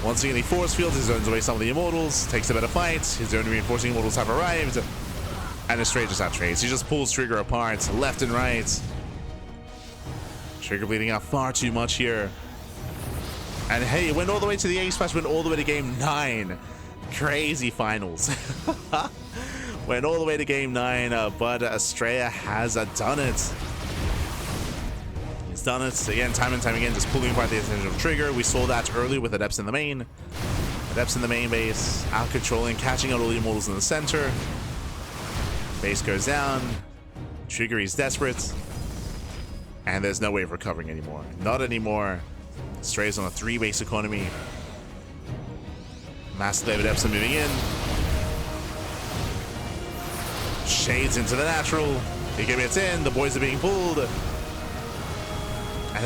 Once again, he force fields, he zones away some of the immortals, takes a better fight. His own reinforcing immortals have arrived. And Astrea just outtrades. He just pulls Trigger apart, left and right. Trigger bleeding out far too much here. And hey, it went all the way to the ace match, went all the way to game 9. Crazy finals. Went all the way to game 9, but Astrea has done it. He's done it again, time and time again, just pulling apart the attention of Trigger. We saw that earlier with Adepts in the main. Adepts in the main base, out controlling, catching out all the immortals in the center. Base goes down. Trigger, he's desperate. And there's no way of recovering anymore. Not anymore. Astrea's on a 3-base economy. Master David Epson moving in. Shades into the natural. He gets in. The boys are being pulled. And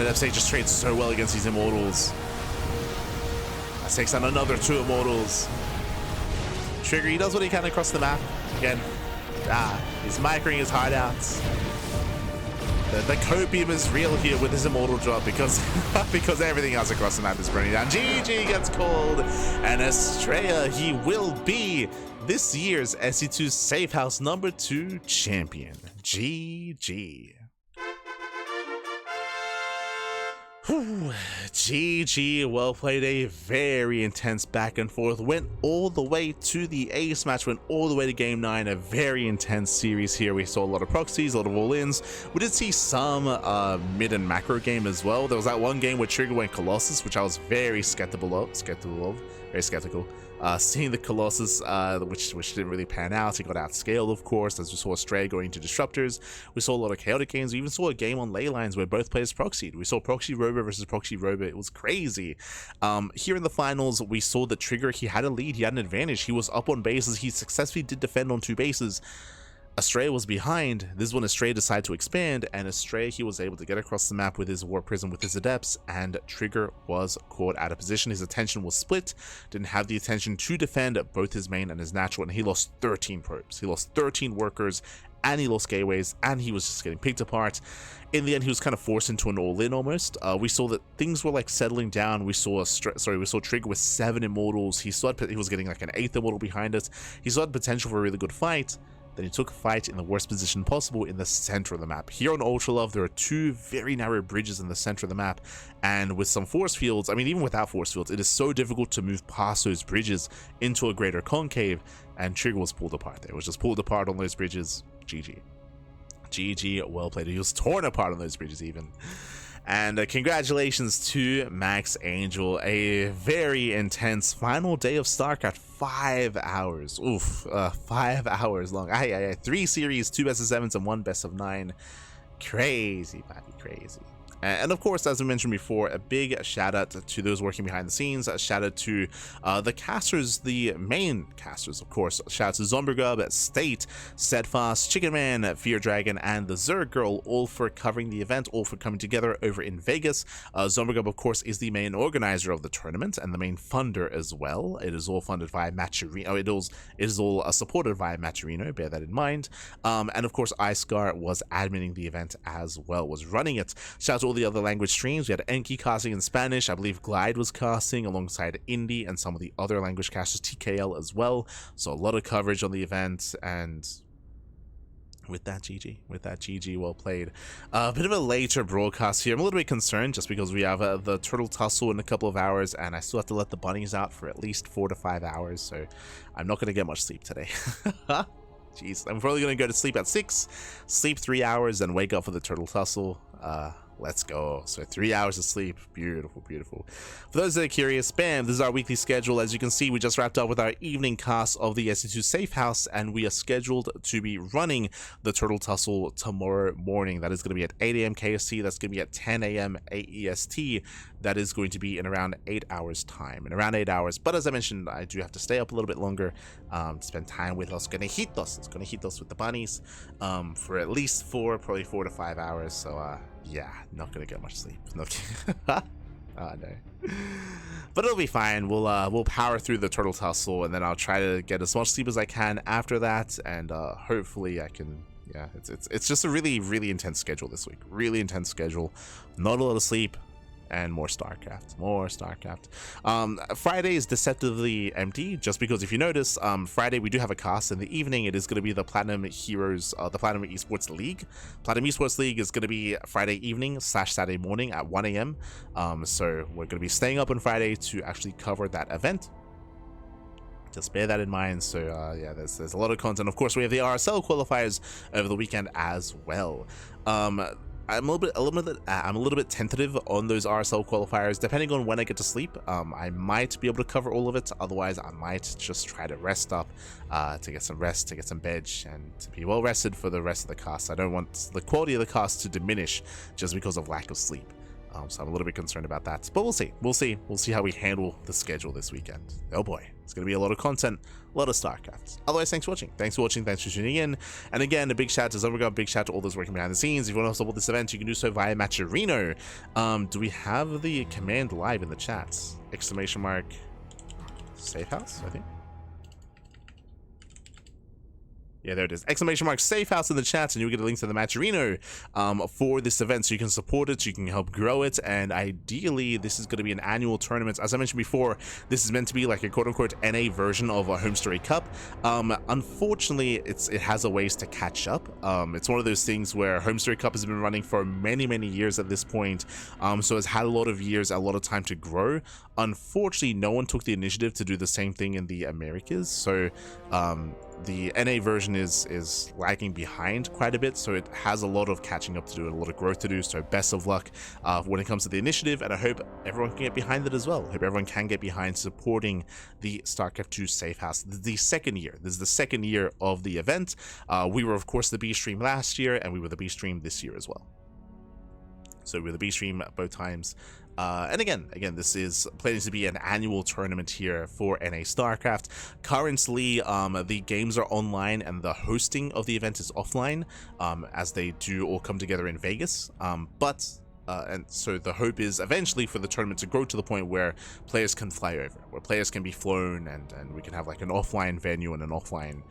FC just trades so well against these immortals. That takes down another 2 immortals. Trigger, he does what he can across the map. Again, he's microing his heart out. The copium is real here with his immortal drop because because everything else across the map is burning down. GG gets called, and Astrea, he will be this year's SC2's Safe House number 2 champion. GG. GG, well played. A very intense back and forth, went all the way to the ace match, went all the way to game 9. A very intense series here. We saw a lot of proxies, a lot of all-ins. We did see some mid and macro game as well. There was that one game where Trigger went Colossus, which I was very skeptical of. Seeing the Colossus, which didn't really pan out. He got outscaled, of course, as we saw Astrea going to Disruptors. We saw a lot of chaotic games. We even saw a game on ley lines where both players proxied. We saw Proxy Robo versus Proxy Robo. It was crazy. Here in the finals, we saw that Trigger, he had a lead, he had an advantage. He was up on bases. He successfully did defend on 2 bases. Astrea was behind. This is when Astrea decided to expand, and Astrea, he was able to get across the map with his War Prism, with his Adepts, and Trigger was caught out of position. His attention was split, didn't have the attention to defend both his main and his natural, and he lost 13 probes. He lost 13 workers, and he lost gateways, and he was just getting picked apart. In the end, he was kind of forced into an all-in almost. We saw that things were like settling down. We saw Trigger with 7 immortals. He was getting like an 8th immortal behind it. He saw the potential for a really good fight. Then he took a fight in the worst position possible in the center of the map. Here on Ultra Love, there are 2 very narrow bridges in the center of the map, and with some force fields, I mean, even without force fields, it is so difficult to move past those bridges into a greater concave, and Trigger was pulled apart there. It was just pulled apart on those bridges. GG. GG, well played. He was torn apart on those bridges even. And congratulations to Max Angel. A very intense final day of StarCraft. 5 hours. Oof. 5 hours long. 3 series, 2 best of 7s, and 1 best of 9. Crazy, baby, crazy. And of course, as I mentioned before, a big shout out to those working behind the scenes. A shout out to the casters, the main casters, of course. Shout out to Zombergub, State, Steadfast, Chicken Man, Fear Dragon, and the Zerg Girl, all for covering the event, all for coming together over in Vegas. Zombergub, of course, is the main organizer of the tournament and the main funder as well. It is all funded via Matcherino. It is all supported via Matcherino, bear that in mind. And of course, iScar was adminning the event as well, was running it. Shout out to all the other language streams. We had Enki casting in Spanish. I believe Glide was casting alongside Indie and some of the other language casters, TKL as well. So a lot of coverage on the event, and with that, GG, well played. A bit of a later broadcast here. I'm a little bit concerned just because we have the Turtle Tussle in a couple of hours, and I still have to let the bunnies out for at least 4 to 5 hours, so I'm not going to get much sleep today. Jeez, I'm probably going to go to sleep at 6, sleep 3 hours, and wake up for the Turtle Tussle. Let's go. So 3 hours of sleep. Beautiful, beautiful. For those that are curious, bam, this is our weekly schedule. As you can see, we just wrapped up with our evening cast of the SC2's Safe House, and we are scheduled to be running the Turtle Tussle tomorrow morning. That is going to be at 8 AM KST. That's going to be at 10 AM AEST. That is going to be in around 8 hours time, in around 8 hours. But as I mentioned, I do have to stay up a little bit longer to spend time with los conejitos. It's conejitos with the bunnies for at least 4, probably 4 to 5 hours. So yeah, not gonna get much sleep. No. Oh no. But it'll be fine. We'll power through the Turtle Tussle, and then I'll try to get as much sleep as I can after that, and hopefully I can. Yeah, it's just a really, really intense schedule this week. Really intense schedule. Not a lot of sleep. And more StarCraft. Friday is deceptively empty, just because if you notice, Friday we do have a cast in the evening. It is going to be the Platinum Heroes, the Platinum Esports League. Platinum Esports League is going to be Friday evening / Saturday morning at 1 AM. So we're going to be staying up on Friday to actually cover that event. Just bear that in mind. So yeah, there's a lot of content. Of course, we have the RSL qualifiers over the weekend as well. I'm a little bit tentative on those RSL qualifiers, depending on when I get to sleep. I might be able to cover all of it. Otherwise, I might just try to rest up, to get some rest, to get some veg, and to be well rested for the rest of the cast. I don't want the quality of the cast to diminish just because of lack of sleep. So I'm a little bit concerned about that, but we'll see how we handle the schedule this weekend. Oh boy, it's going to be a lot of content, a lot of StarCraft. Otherwise, thanks for watching, thanks for tuning in, and again, a big shout out to Zombergub, big shout out to all those working behind the scenes. If you want to support this event, you can do so via Matcherino. Do we have the command live in the chats? Exclamation mark Safe House, I think. Yeah, there it is. Exclamation mark safe house in the chat, and you'll get a link to the Matcherino for this event, so you can support it, so you can help grow it, and ideally this is going to be an annual tournament. As I mentioned before, this is meant to be like a quote-unquote NA version of a Home Story Cup. Unfortunately, it has a ways to catch up. It's one of those things where Home Story Cup has been running for many years at this point, so it's had a lot of years, a lot of time to grow. Unfortunately, no one took the initiative to do the same thing in the Americas, so the NA version is lagging behind quite a bit, so it has a lot of catching up to do and a lot of growth to do. So best of luck when it comes to the initiative, and I hope everyone can get behind it as well. I hope everyone can get behind supporting the StarCraft 2 safe house. The second year, this is the second year of the event. We were of course the B stream last year, and we were the B stream this year as well. So we're the B stream both times. And again, this is planning to be an annual tournament here for NA StarCraft. Currently, the games are online and the hosting of the event is offline, as they do all come together in Vegas. And so the hope is eventually for the tournament to grow to the point where players can fly over, where players can be flown, and we can have like an offline venue and an offline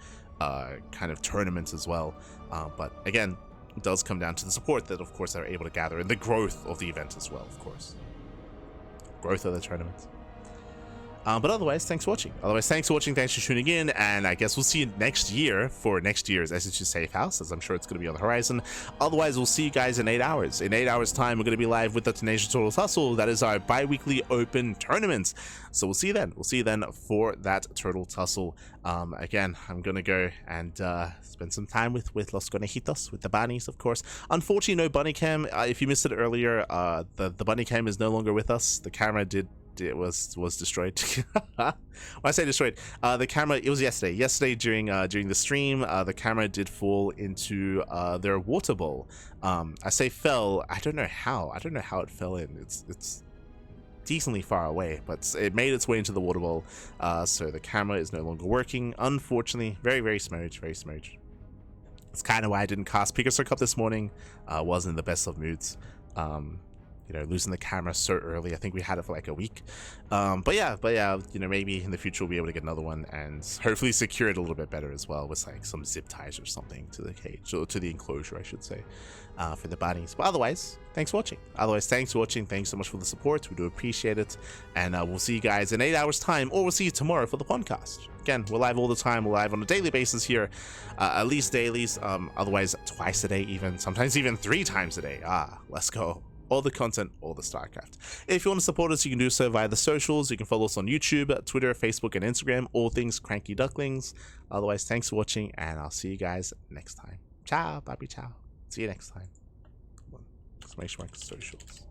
kind of tournament as well. But again, it does come down to the support that, of course, they're able to gather, and the growth of the event as well, of course. Growth of the tournament. But otherwise, thanks for watching. Thanks for tuning in, and I guess we'll see you next year for next year's SC2's Safe House, as I'm sure it's going to be on the horizon. Otherwise, we'll see you guys in 8 hours. In 8 hours' time, we're going to be live with the Tenacious Total Tussle. That is our bi-weekly open tournament. So we'll see you then. We'll see you then for that Turtle Tussle. Again, I'm going to go and spend some time with Los Conejitos, with the bunnies, of course. Unfortunately, no bunny cam. If you missed it earlier, the bunny cam is no longer with us. The camera was destroyed. When I say destroyed, the camera, it was yesterday during the stream, the camera did fall into their water bowl. I say fell, I don't know how it fell in. It's decently far away, but it made its way into the water bowl, so the camera is no longer working, unfortunately. Very smudged. It's kind of why I didn't cast Pickasso Cup this morning. Wasn't in the best of moods. You know, losing the camera so early. I think we had it for like a week. But yeah, you know, maybe in the future we'll be able to get another one and hopefully secure it a little bit better as well, with like some zip ties or something to the cage, or to the enclosure, I should say, for the bunnies. But otherwise, thanks for watching. Thanks so much for the support. We do appreciate it. And we'll see you guys in 8 hours time, or we'll see you tomorrow for the podcast. Again, we're live all the time. We're live on a daily basis here, at least dailies, otherwise twice a day, even sometimes even 3 times a day. Let's go. All the content, all the StarCraft. If you want to support us, you can do so via the socials. You can follow us on YouTube, Twitter, Facebook, and Instagram. All things Cranky Ducklings. Otherwise, thanks for watching, and I'll see you guys next time. Ciao, baby, ciao. See you next time. Exclamation mark socials.